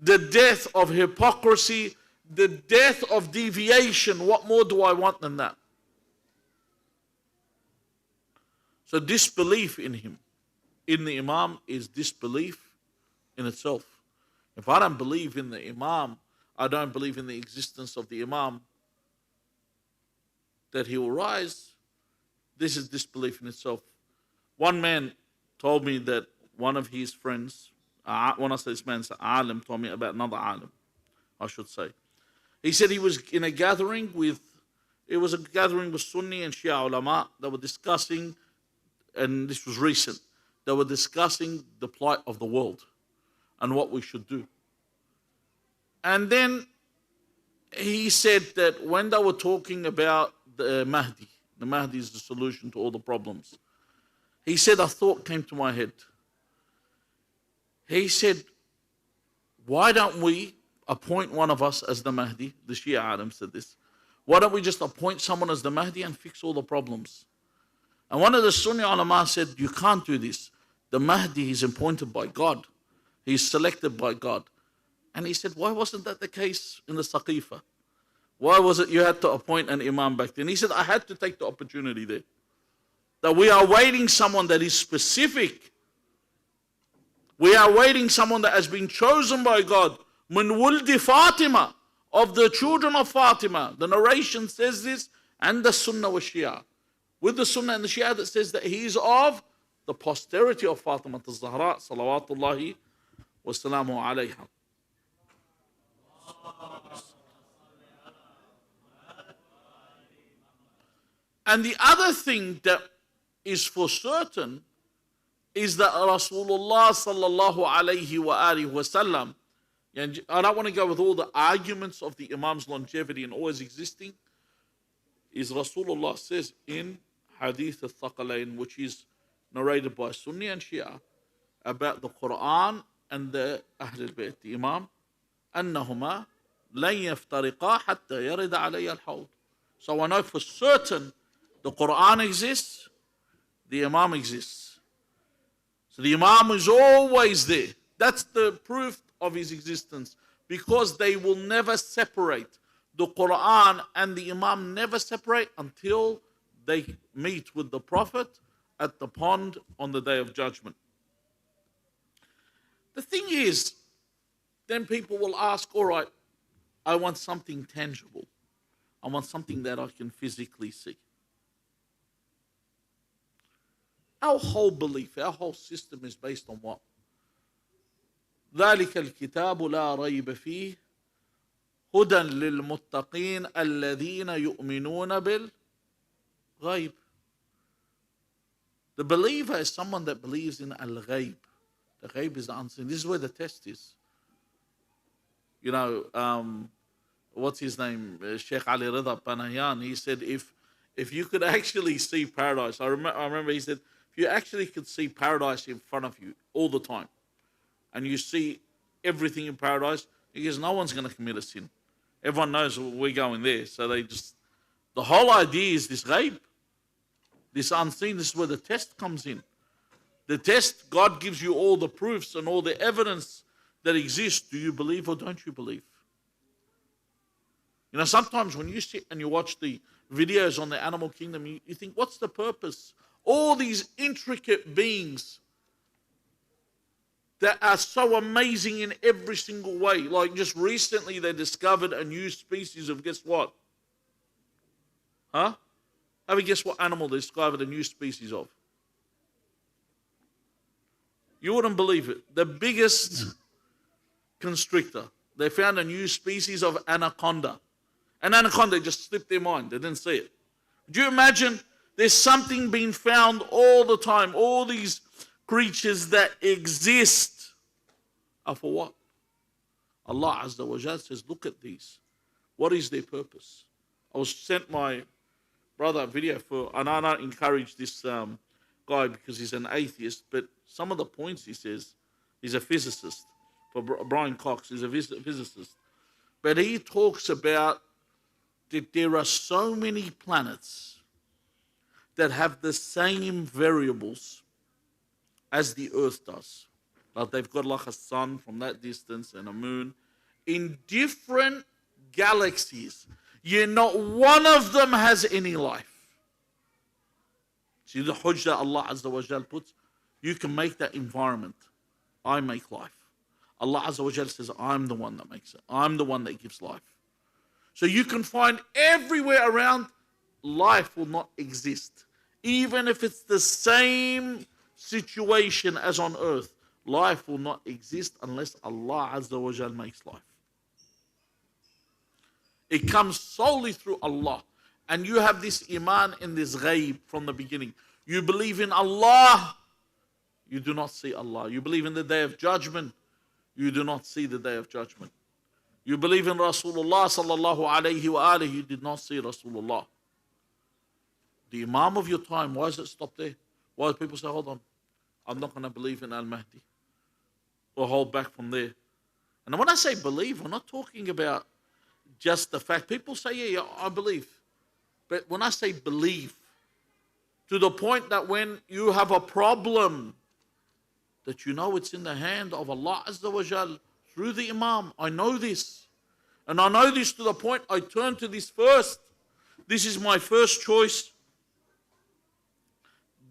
the death of hypocrisy, the death of deviation. What more do I want than that? So disbelief in him, in the Imam, is disbelief in itself. If I don't believe in the Imam, I don't believe in the existence of the Imam, that he will rise, this is disbelief in itself. One man told me that one of his friends, when I say this man's alim, told me about another alim, I should say. He said he was in a gathering with, it was a gathering with Sunni and Shia ulama that were discussing, and this was recent, they were discussing the plight of the world and what we should do. And then he said that when they were talking about the Mahdi is the solution to all the problems, he said, a thought came to my head. He said, why don't we appoint one of us as the Mahdi? The Shia Adam said this. Why don't we just appoint someone as the Mahdi and fix all the problems? And one of the Sunni ulama said, you can't do this. The Mahdi is appointed by God. He's selected by God. And he said, why wasn't that the case in the Saqifa? Why was it you had to appoint an Imam back then? He said, I had to take the opportunity there. That we are waiting someone that is specific. We are waiting someone that has been chosen by God. Min wuldi Fatima, of the children of Fatima. The narration says this, and the Sunnah wa Shia. With the Sunnah and the Shia that says that he is of the posterity of Fatima al-Zahra, salawatullahi wa salamu alayha. And the other thing that is for certain is that Rasulullah sallallahu alayhi wa alihi wa sallam, and I don't want to go with all the arguments of the Imam's longevity and always existing, is Rasulullah says in Hadith al-Thaqalain, which is narrated by Sunni and Shia, about the Qur'an and the Ahl al-Bayt, the Imam, أنهما لن يفترقا حتى يرد علي الحوض. So I know for certain the Qur'an exists, the Imam exists. So the Imam is always there. That's the proof of his existence, because they will never separate. The Qur'an and the Imam never separate until they meet with the Prophet at the pond on the Day of Judgment. The thing is, then people will ask, all right, I want something tangible. I want something that I can physically see. Our whole belief, our whole system is based on what? ذلك الكتاب لا ريب فيه هدى للمتقين الذين يؤمنون بالغيب. The believer is someone that believes in al-ghaib. The ghaib is the unseen. This is where the test is. You know, what's his name? Sheikh Ali Rida Panayan. He said, if you could actually see paradise, I remember he said, if you actually could see paradise in front of you all the time, and you see everything in paradise, he goes, no one's going to commit a sin. Everyone knows we're going there. So the whole idea is this ghaib, this unseen. This is where the test comes in. The test, God gives you all the proofs and all the evidence that exists. Do you believe or don't you believe? You know, sometimes when you sit and you watch the videos on the animal kingdom, you think, what's the purpose? All these intricate beings that are so amazing in every single way. Like just recently they discovered a new species of, guess what? Huh? Have you guessed what animal they discovered a new species of? You wouldn't believe it. The biggest constrictor. They found a new species of anaconda. An anaconda just slipped their mind. They didn't see it. Do you imagine there's something being found all the time? All these creatures that exist are for what? Allah Azza wa Jal says, look at these. What is their purpose? I was sent my brother a video and I don't encourage this guy because he's an atheist, but some of the points he says, he's a physicist. For Brian Cox, he's a physicist. But he talks about that there are so many planets that have the same variables as the Earth does. Like they've got like a sun from that distance and a moon in different galaxies. Yet not one of them has any life. See the Hojjah Allah Azza wa Jal puts? You can make that environment. I make life. Allah Azza wa Jal says, I'm the one that makes it. I'm the one that gives life. So you can find everywhere around, life will not exist. Even if it's the same situation as on earth, life will not exist unless Allah Azza wa Jal makes life. It comes solely through Allah. And you have this iman in this ghaib from the beginning. You believe in Allah, you do not see Allah. You believe in the Day of Judgment, you do not see the Day of Judgment. You believe in Rasulullah sallallahu alayhi wa alihi, you did not see Rasulullah. The Imam of your time, why does it stop there? Why do people say, hold on, I'm not going to believe in Al-Mahdi? Or hold back from there. And when I say believe, I'm not talking about just the fact. People say, yeah, I believe. But when I say believe, to the point that when you have a problem, that you know it's in the hand of Allah Azza wa Jal through the Imam. I know this. And I know this to the point I turn to this first. This is my first choice.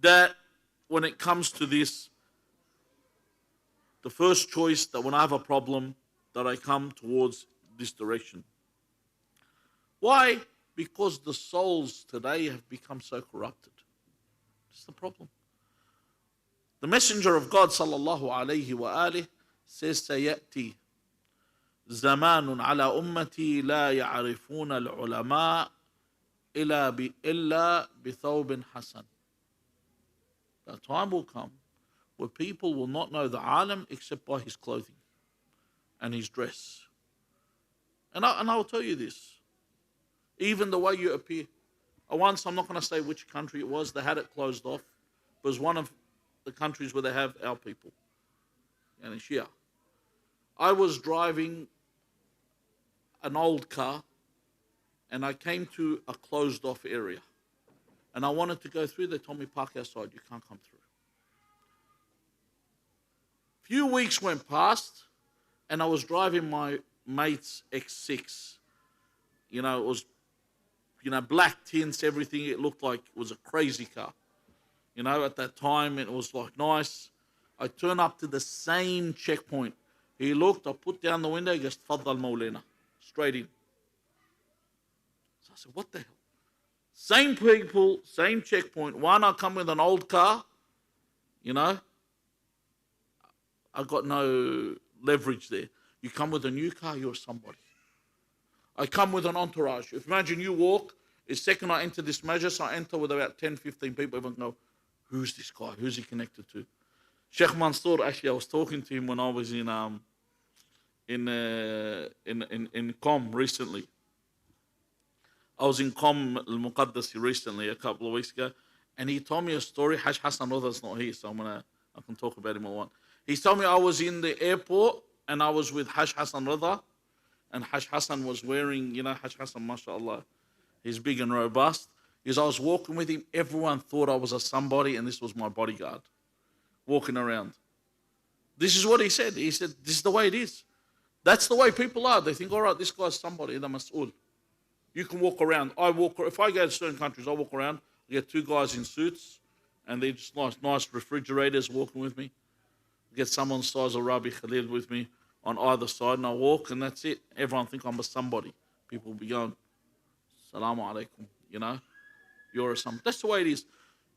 That when it comes to this, the first choice that when I have a problem, that I come towards this direction. Why? Because the souls today have become so corrupted. That's the problem. The Messenger of God sallallahu alayhi wa alihi says, سيأتي زمان على أمتي لا يعرفون العلماء إلا بثوب حسن. That time will come where people will not know the alim except by his clothing and his dress. And I will tell you this, even the way you appear. Once, I'm not going to say which country it was, they had it closed off. It was one of the countries where they have our people, and Shia. I was driving an old car and I came to a closed off area. And I wanted to go through. They told me, park outside, you can't come through. Few weeks went past and I was driving my mate's X6. You know, it was, black tints, everything. It looked like it was a crazy car. You know, at that time, it was like nice. I turned up to the same checkpoint. He looked, I put down the window, he goes, Tfaddal Mawlana. Straight in. So I said, what the hell? Same people, same checkpoint. One, I come with an old car, I got no leverage there. You come with a new car, you're somebody. I come with an entourage. If imagine you walk, the second I enter this majlis, I enter with about 10, 15 people. Everyone go, who's this guy? Who's he connected to? Sheikh Mansour, actually, I was talking to him when I was in Com recently. I was in Com Al-Muqaddasi recently, a couple of weeks ago, and he told me a story. Haj Hassan Rada's not here, so I can talk about him all I want. He told me I was in the airport, and I was with Haj Hassan Rada, and Haj Hassan was wearing, Haj Hassan, mashallah, he's big and robust. As I was walking with him, everyone thought I was a somebody, and this was my bodyguard, walking around. This is what he said. He said, this is the way it is. That's the way people are. They think, all right, this guy's somebody, the mas'ul. You can walk around. If I go to certain countries, I walk around. I get two guys in suits, and they're just nice refrigerators walking with me. I get someone the size of Rabi Khalil with me on either side, and I walk, and that's it. Everyone think I'm a somebody. People will be going, Salaamu Alaikum, you're a somebody. That's the way it is.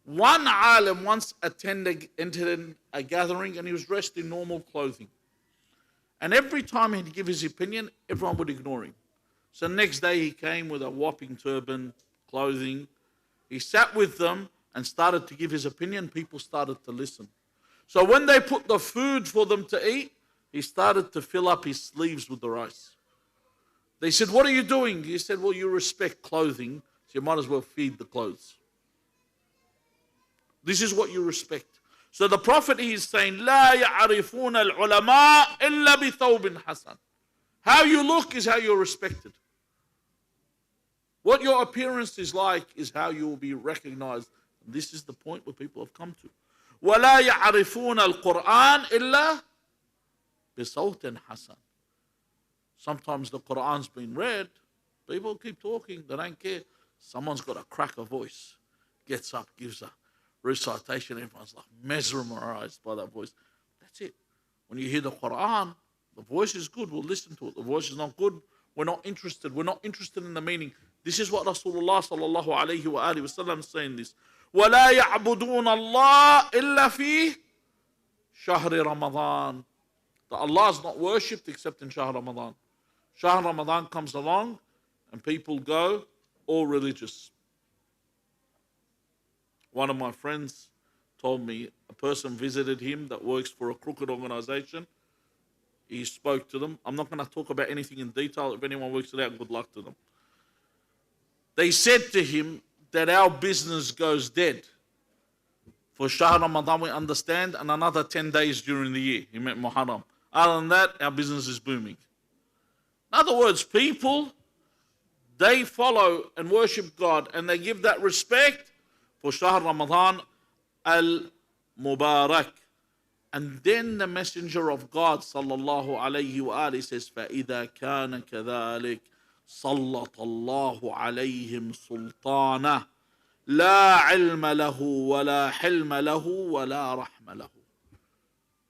One alim once entered a gathering, and he was dressed in normal clothing. And every time he'd give his opinion, everyone would ignore him. So the next day he came with a whopping turban, clothing. He sat with them and started to give his opinion. People started to listen. So when they put the food for them to eat, he started to fill up his sleeves with the rice. They said, what are you doing? He said, well, you respect clothing, so you might as well feed the clothes. This is what you respect. So the Prophet is saying, لا يعرفون العلماء إلا بثوب حسن. How you look is how you're respected. What your appearance is like is how you will be recognized. This is the point where people have come to. ولا يعرفون القرآن إلا بصوت حسن. Sometimes the Qur'an's been read, people keep talking, they don't care. Someone's got a cracker voice, gets up, gives a recitation, everyone's like mesmerized by that voice. That's it. When you hear the Qur'an, the voice is good, we'll listen to it. The voice is not good, we're not interested. We're not interested in the meaning. This is what Rasulullah sallallahu alayhi wa alihi wa sallam is saying this. وَلَا يَعْبُدُونَ اللَّهِ إِلَّا فِي شَهْرِ رَمَضَانِ. That Allah is not worshipped except in Shahr Ramadan. Shahr Ramadan comes along and people go all religious. One of my friends told me a person visited him that works for a crooked organization. He spoke to them. I'm not going to talk about anything in detail. If anyone works it out, good luck to them. They said to him that our business goes dead. For Shahr Ramadan we understand, and another 10 days during the year. He meant Muharram. Other than that, our business is booming. In other words, people, they follow and worship God, and they give that respect for Shahr Ramadan al-Mubarak. And then the Messenger of God sallallahu alayhi wa alihi says, فَإِذَا كَانَ كَذَلِكَ صَلَّطَ اللَّهُ عَلَيْهِمْ سُلْطَانَهُ لَا عِلْمَ لَهُ وَلَا حِلْمَ لَهُ وَلَا رَحْمَ لَهُ.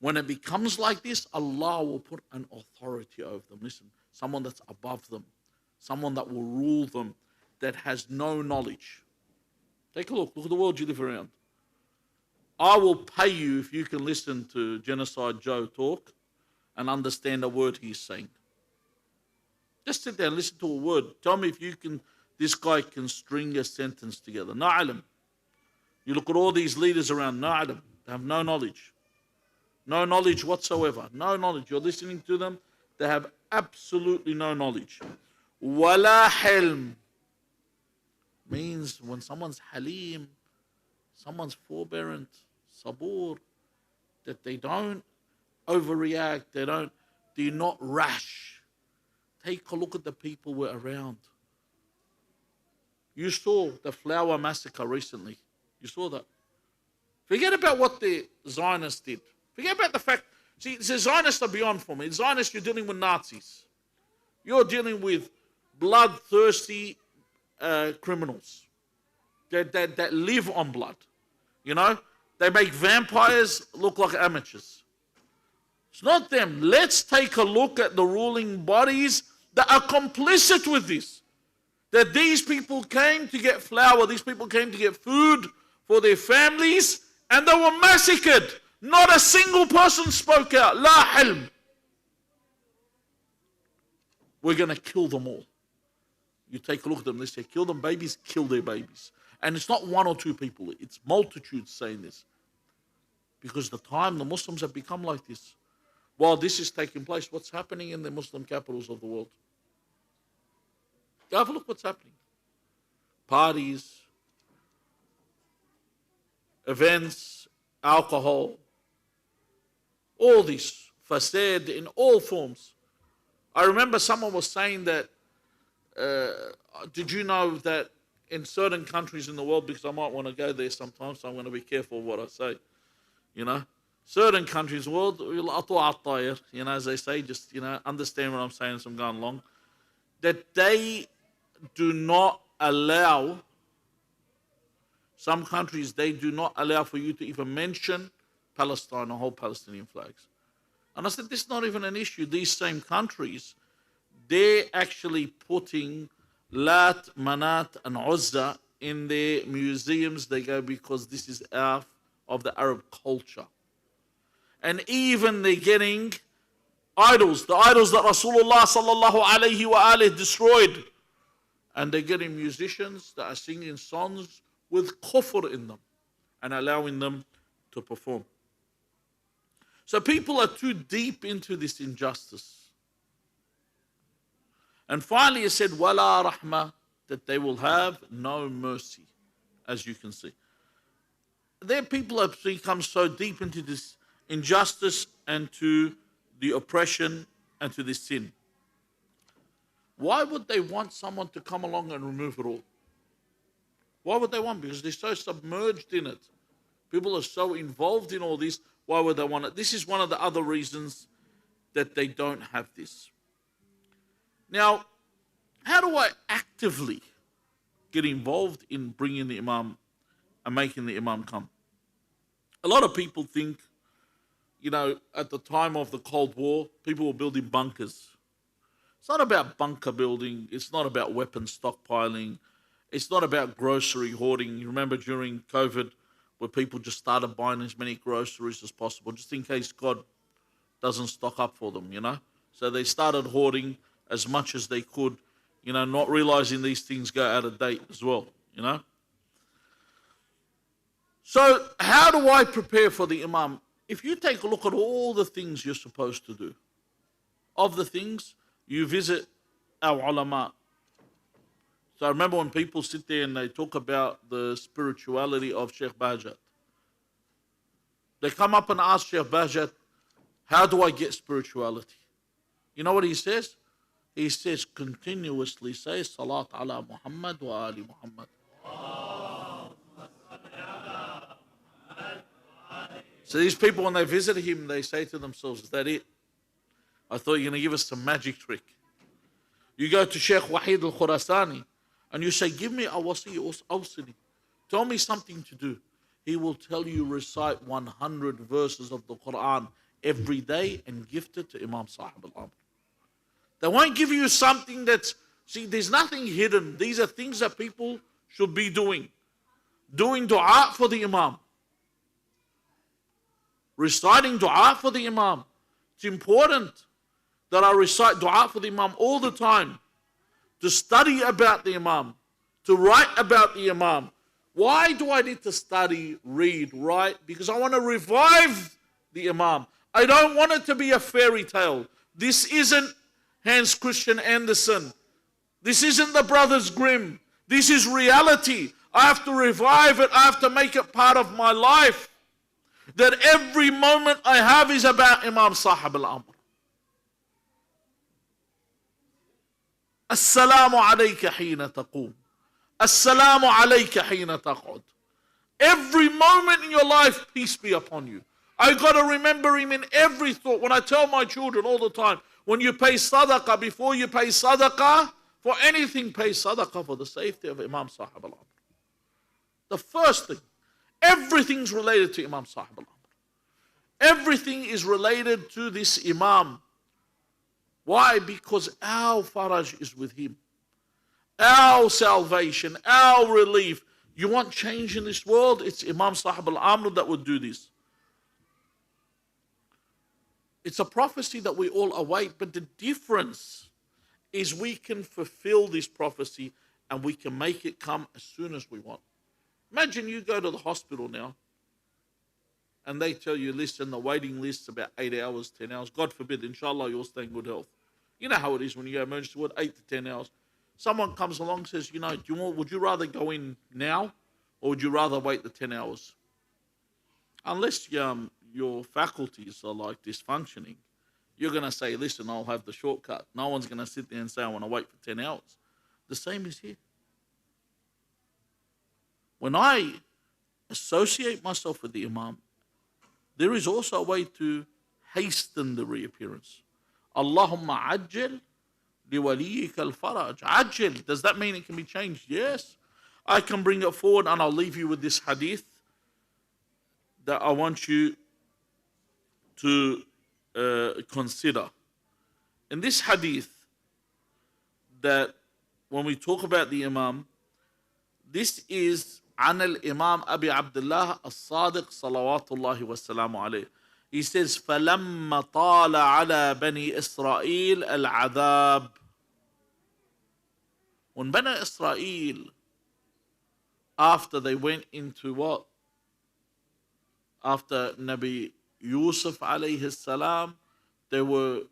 When it becomes like this, Allah will put an authority over them. Listen, someone that's above them, someone that will rule them, that has no knowledge. Take a look at the world you live around. I will pay you if you can listen to Genocide Joe talk and understand a word he's saying. Just sit there and listen to a word. Tell me if this guy can string a sentence together. No alim. You look at all these leaders around, no alim. They have no knowledge. No knowledge whatsoever. No knowledge. You're listening to them, they have absolutely no knowledge. Wala hilm means when someone's halim, someone's forbearant, sabur, that they don't overreact, they're not rash. take a look at the people who were around. You saw the flower massacre recently. You saw that. Forget about what the Zionists did. Forget about the fact, see, the Zionists are beyond for me. Zionists, you're dealing with Nazis. You're dealing with bloodthirsty criminals that live on blood. You know? They make vampires look like amateurs. It's not them. Let's take a look at the ruling bodies that are complicit with this. That these people came to get flour, these people came to get food for their families, and they were massacred. Not a single person spoke out. La hilm. We're going to kill them all. You take a look at them, they say, kill them babies, kill their babies. And it's not one or two people, it's multitudes saying this. Because the time the Muslims have become like this, while this is taking place, what's happening in the Muslim capitals of the world? Have a look what's happening. Parties, events, alcohol, all this fasad in all forms. I remember someone was saying that, did you know that in certain countries in the world, because I might want to go there sometimes, so I'm going to be careful of what I say, you know, certain countries in the world, you know, as they say, just, you know, understand what I'm saying as I'm going along, that they do not allow, some countries, they do not allow for you to even mention Palestine or hold Palestinian flags. And I said, this is not even an issue. These same countries, they're actually putting Lat, Manat, and Uzza in their museums. They go, because this is half of the Arab culture. And even they're getting idols, the idols that Rasulullah sallallahu alayhi wa alayhi destroyed. And they're getting musicians that are singing songs with kufr in them and allowing them to perform. So people are too deep into this injustice. And finally it said, wala rahmah, that they will have no mercy, as you can see. Their people have become so deep into this injustice and to the oppression and to this sin. Why would they want someone to come along and remove it all? Why would they want? Because they're so submerged in it. People are so involved in all this. Why would they want it? This is one of the other reasons that they don't have this. Now, how do I actively get involved in bringing the Imam and making the Imam come? A lot of people think, you know, at the time of the Cold War, people were building bunkers. It's not about bunker building. It's not about weapon stockpiling. It's not about grocery hoarding. You remember during COVID where people just started buying as many groceries as possible just in case God doesn't stock up for them, you know? So they started hoarding as much as they could, you know, not realizing these things go out of date as well, you know? So how do I prepare for the Imam? If you take a look at all the things you're supposed to do, of the things, you visit our ulama. So I remember when people sit there and they talk about the spirituality of Sheikh Bahjat. They come up and ask Sheikh Bahjat, how do I get spirituality? You know what he says? He says, continuously say, Salat ala Muhammad wa ali Muhammad. So these people, when they visit him, they say to themselves, is that it? I thought you're going to give us some magic trick. You go to Sheikh Wahid al-Khurasani and you say, give me a wasi awsini. Tell me something to do. He will tell you recite 100 verses of the Qur'an every day and gift it to Imam Sahib al-Amr. They won't give you something that's, see, there's nothing hidden. These are things that people should be doing. Doing dua for the Imam. Reciting dua for the Imam. It's important that I recite dua for the Imam all the time. To study about the Imam. To write about the Imam. Why do I need to study, read, write? Because I want to revive the Imam. I don't want it to be a fairy tale. This isn't Hans Christian Andersen. This isn't the Brothers Grimm. This is reality. I have to revive it. I have to make it part of my life. That every moment I have is about Imam Sahib al-Amr. Assalamu alayka hina taqoom. Assalamu alayka hina taq'ud. Every moment in your life, peace be upon you. I got to remember him in every thought. When I tell my children all the time, when you pay sadaqah, before you pay sadaqah, for anything, pay sadaqah for the safety of Imam Sahib al-Amr. The first thing, everything's related to Imam Sahib al-Amr. Everything is related to this Imam. Why? Because our faraj is with him. Our salvation, our relief. You want change in this world? It's Imam Sahib al-Amr that would do this. It's a prophecy that we all await, but the difference is we can fulfill this prophecy and we can make it come as soon as we want. Imagine you go to the hospital now and they tell you, listen, the waiting list's about 8 hours, 10 hours. God forbid, inshallah, you'll stay in good health. You know how it is when you go emergency ward, 8 to 10 hours. Someone comes along and says, would you rather go in now or would you rather wait the 10 hours? Unless your faculties are like dysfunctioning, you're going to say, listen, I'll have the shortcut. No one's going to sit there and say, I want to wait for 10 hours. The same is here. When I associate myself with the Imam, there is also a way to hasten the reappearance. Allahumma ajjal liwaliyika al-faraj. Ajjal, does that mean it can be changed? Yes. I can bring it forward and I'll leave you with this hadith that I want you to consider. In this hadith, that when we talk about the Imam, this is عن الإمام أبي عبد الله الصادق صلوات الله والسلام عليه. He says, فَلَمَّا طَالَ عَلَى بَنِي إِسْرَائِيل الْعَذَابِ. When Bani Israel, after they went into what? After Nabi Yusuf alayhi salam, they were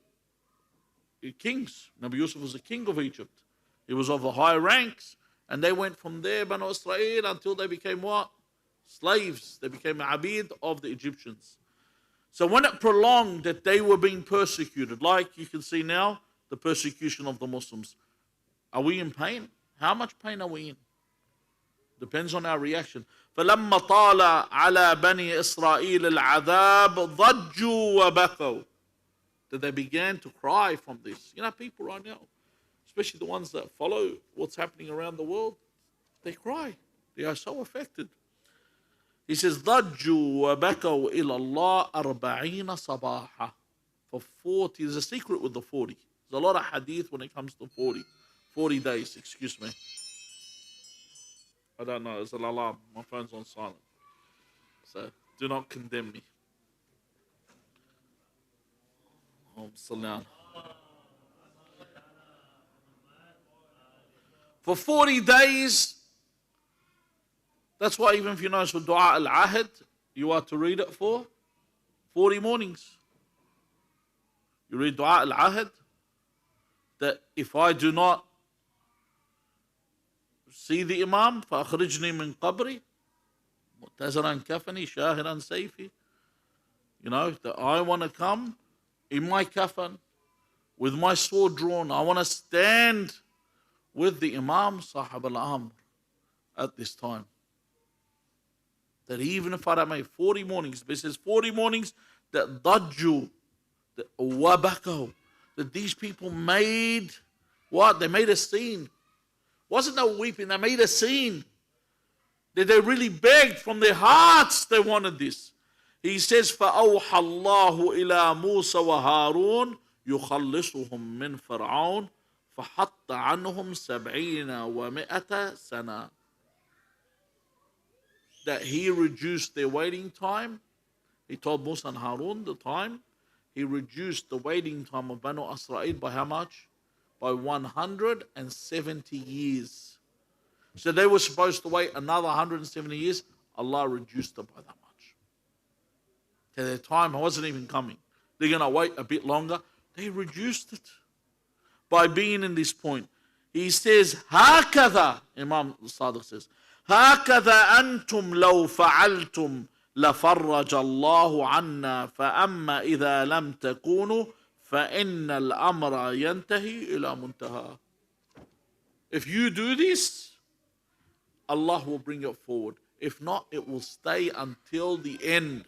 kings. Nabi Yusuf was the king of Egypt. He was of the high ranks. And they went from there, Bani Israel, until they became what? Slaves. They became abid of the Egyptians. So when it prolonged that they were being persecuted, like you can see now, the persecution of the Muslims. Are we in pain? How much pain are we in? Depends on our reaction. فَلَمَّا طَالَ عَلَى بَنِي إِسْرَائِيلِ الْعَذَابِ ضَجُّوا وَبَكَوْا. That they began to cry from this. You know, people right now, especially the ones that follow what's happening around the world, they cry. They are so affected. He says, ضَجُّوا وَبَكَوْا إِلَى اللَّهِ أَرْبَعِينَ صَبَاحًا. For 40, there's a secret with the 40. There's a lot of hadith when it comes to 40 days, excuse me. I don't know, there's an alarm. My phone's on silent. So, do not condemn me. Salli ala. For 40 days, that's why even if you notice with Dua al-Ahd, you are to read it for 40 mornings. You read Dua al-Ahd, that if I do not see the Imam, فَأَخْرِجْنِي مِنْ قَبْرِ مُتَّزَرًا كَفَنِي شَاهِرًا سَيْفِي. You know, that I want to come in my kafan, with my sword drawn. I want to stand with the Imam Sahib al-Amr at this time. That even if I don't make 40 mornings, but it says 40 mornings, that dajju, that wabakaw, that these people made what? They made a scene. Wasn't no weeping, they made a scene. That they really begged from their hearts, they wanted this. He says, فَأَوْحَى اللَّهُ إِلَى مُوسَى وَهَارُونَ يُخَلِّصُهُم مِّن فِرْعَوْنَ فَحَطَّ عَنْهُمْ 70 وَمِئَةَ سَنَةً. That he reduced their waiting time. He told Musa and Harun the time. He reduced the waiting time of Banu Israel by how much? By 170 years. So they were supposed to wait another 170 years. Allah reduced it by that much. So their time wasn't even coming. They're going to wait a bit longer. They reduced it by being in this point. He says, هكذا, Imam Sadiq says, هكذا أنتم لو فعلتم لفرج الله عنا فأما إذا لم تكونوا فإن الأمر ينتهي إلى منتهى. If you do this, Allah will bring it forward. If not, it will stay until the end,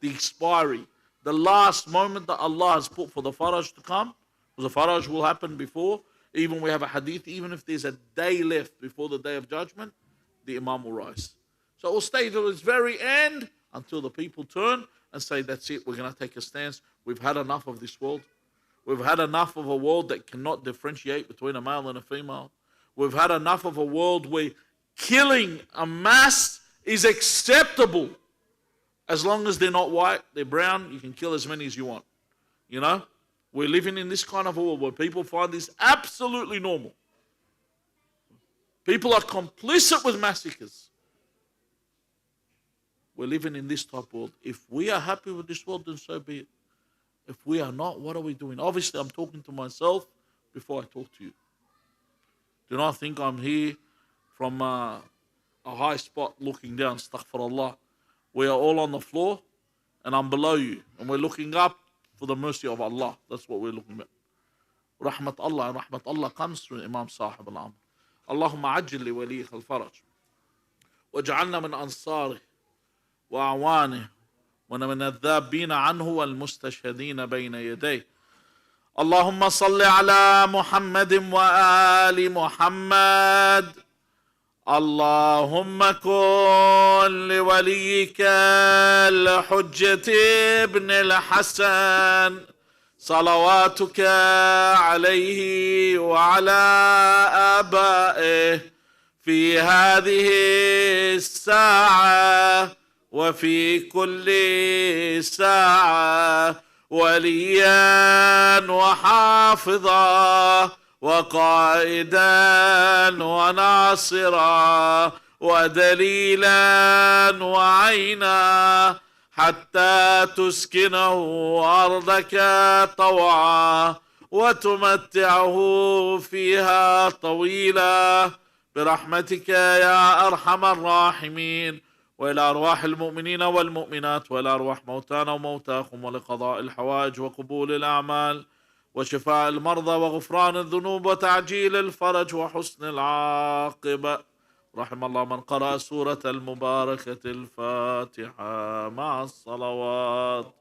the expiry, the last moment that Allah has put for the faraj to come. Because the faraj will happen before. Even we have a hadith, even if there's a day left before the day of judgment, the Imam will rise. So it will stay till its very end until the people turn and say, that's it, we're going to take a stance. We've had enough of this world. We've had enough of a world that cannot differentiate between a male and a female. We've had enough of a world where killing a mass is acceptable. As long as they're not white, they're brown, you can kill as many as you want. You know? We're living in this kind of a world where people find this absolutely normal. People are complicit with massacres. We're living in this type of world. If we are happy with this world, then so be it. If we are not, what are we doing? Obviously, I'm talking to myself before I talk to you. Do not think I'm here from a high spot looking down, astaghfirullah. We are all on the floor and I'm below you. And we're looking up for the mercy of Allah. That's what we're looking at. Rahmat Allah, and Rahmat Allah comes through Imam Sahib al-Amr. Allahumma ajil li waliyik al-faraj. Waj'alna min ansarih wa awanih. ومن الذابين عنه والمستشهدين بين يديه. اللهم صل على محمد وآل محمد. اللهم كن لوليك الحجة ابن الحسن صلواتك عليه وعلى آبائه في هذه الساعة وفي كل ساعة وليا وحافظا وقائدا وناصرا ودليلا وعينا حتى تسكنه أرضك طوعا وتمتعه فيها طويلا برحمتك يا أرحم الراحمين. وإلى أرواح المؤمنين والمؤمنات وإلى أرواح موتانا وموتاكم ولقضاء الحوائج وقبول الأعمال وشفاء المرضى وغفران الذنوب وتعجيل الفرج وحسن العاقبة. رحم الله من قرأ سورة المباركة الفاتحة مع الصلوات.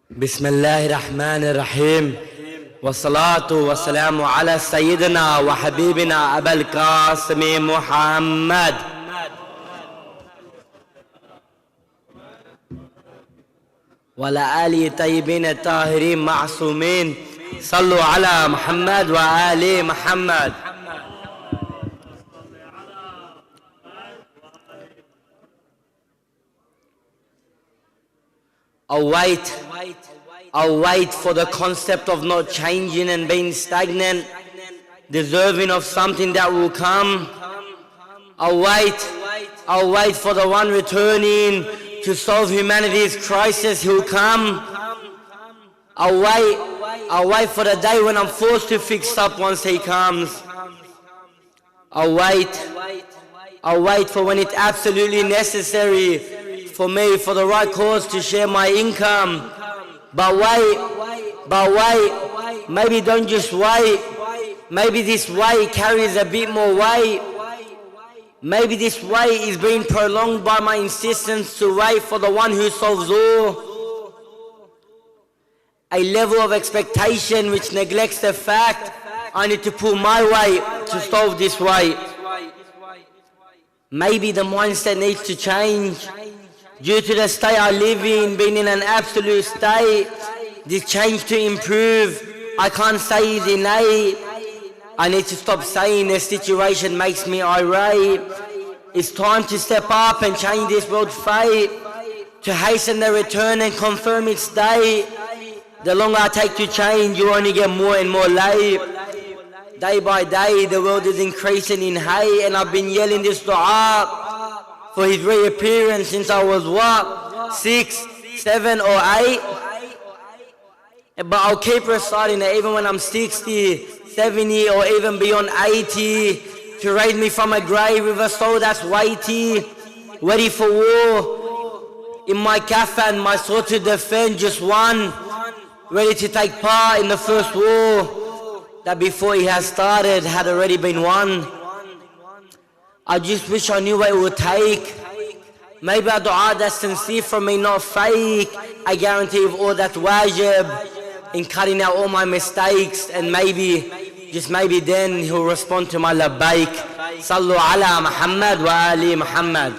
بسم الله الرحمن الرحيم والصلاة والسلام على سيدنا وحبيبنا أبا القاسم محمد وعلى آله الطيبين الطاهرين معصومين. صلوا على محمد وآل محمد. I'll wait for the concept of not changing and being stagnant, deserving of something that will come. I'll wait for the one returning to solve humanity's crisis who'll come. I'll wait for the day when I'm forced to fix up once he comes. I'll wait for when it's absolutely necessary for me, for the right cause, to share my income. But wait, maybe don't just wait. Maybe this wait carries a bit more weight. Maybe this wait is being prolonged by my insistence to wait for the one who solves all. A level of expectation which neglects the fact I need to pull my weight to solve this wait. Maybe the mindset needs to change. Due to the state I live in, being in an absolute state, this change to improve, I can't say is innate. I need to stop saying the situation makes me irate. It's time to step up and change this world's fate, to hasten the return and confirm its date. The longer I take to change, you only get more and more late. Day by day, the world is increasing in hate, and I've been yelling this dua for his reappearance since I was what? 6, 7 or 8? But I'll keep reciting it even when I'm 60, 70 or even beyond 80, to raise me from a grave with a soul that's weighty, ready for war. In my kafan, my sword to defend just one, ready to take part in the first war that before he has started had already been won. I just wish I knew what it would take. Maybe a dua that's sincere from me, not fake. I guarantee with all that wajib in cutting out all my mistakes, and maybe, just maybe then he'll respond to my labbaik. Sallu ala Muhammad wa ali Muhammad.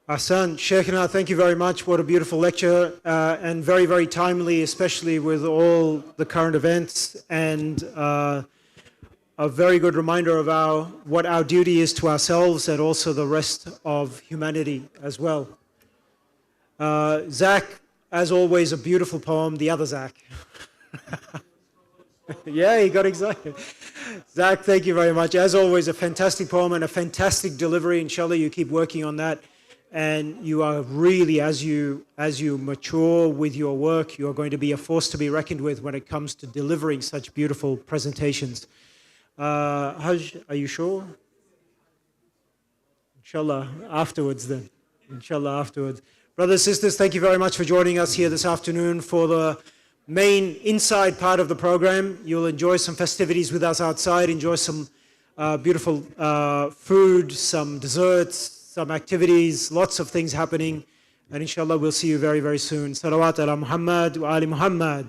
Ahsan, Sheikhna, thank you very much. What a beautiful lecture, and very, very timely, especially with all the current events, and a very good reminder of what our duty is to ourselves and also the rest of humanity as well. Zach, as always, a beautiful poem. The other Zach. Yeah, he got excited. Zach, thank you very much. As always, a fantastic poem and a fantastic delivery. Inshallah, you keep working on that. And you are really, as you mature with your work, you are going to be a force to be reckoned with when it comes to delivering such beautiful presentations. Hajj, are you sure? Inshallah, afterwards then. Inshallah, afterwards. Brothers, sisters, thank you very much for joining us here this afternoon for the main inside part of the program. You'll enjoy some festivities with us outside, enjoy some beautiful food, some desserts, some activities, lots of things happening. And inshallah, we'll see you very, very soon. Salawat ala Muhammad wa ali Muhammad.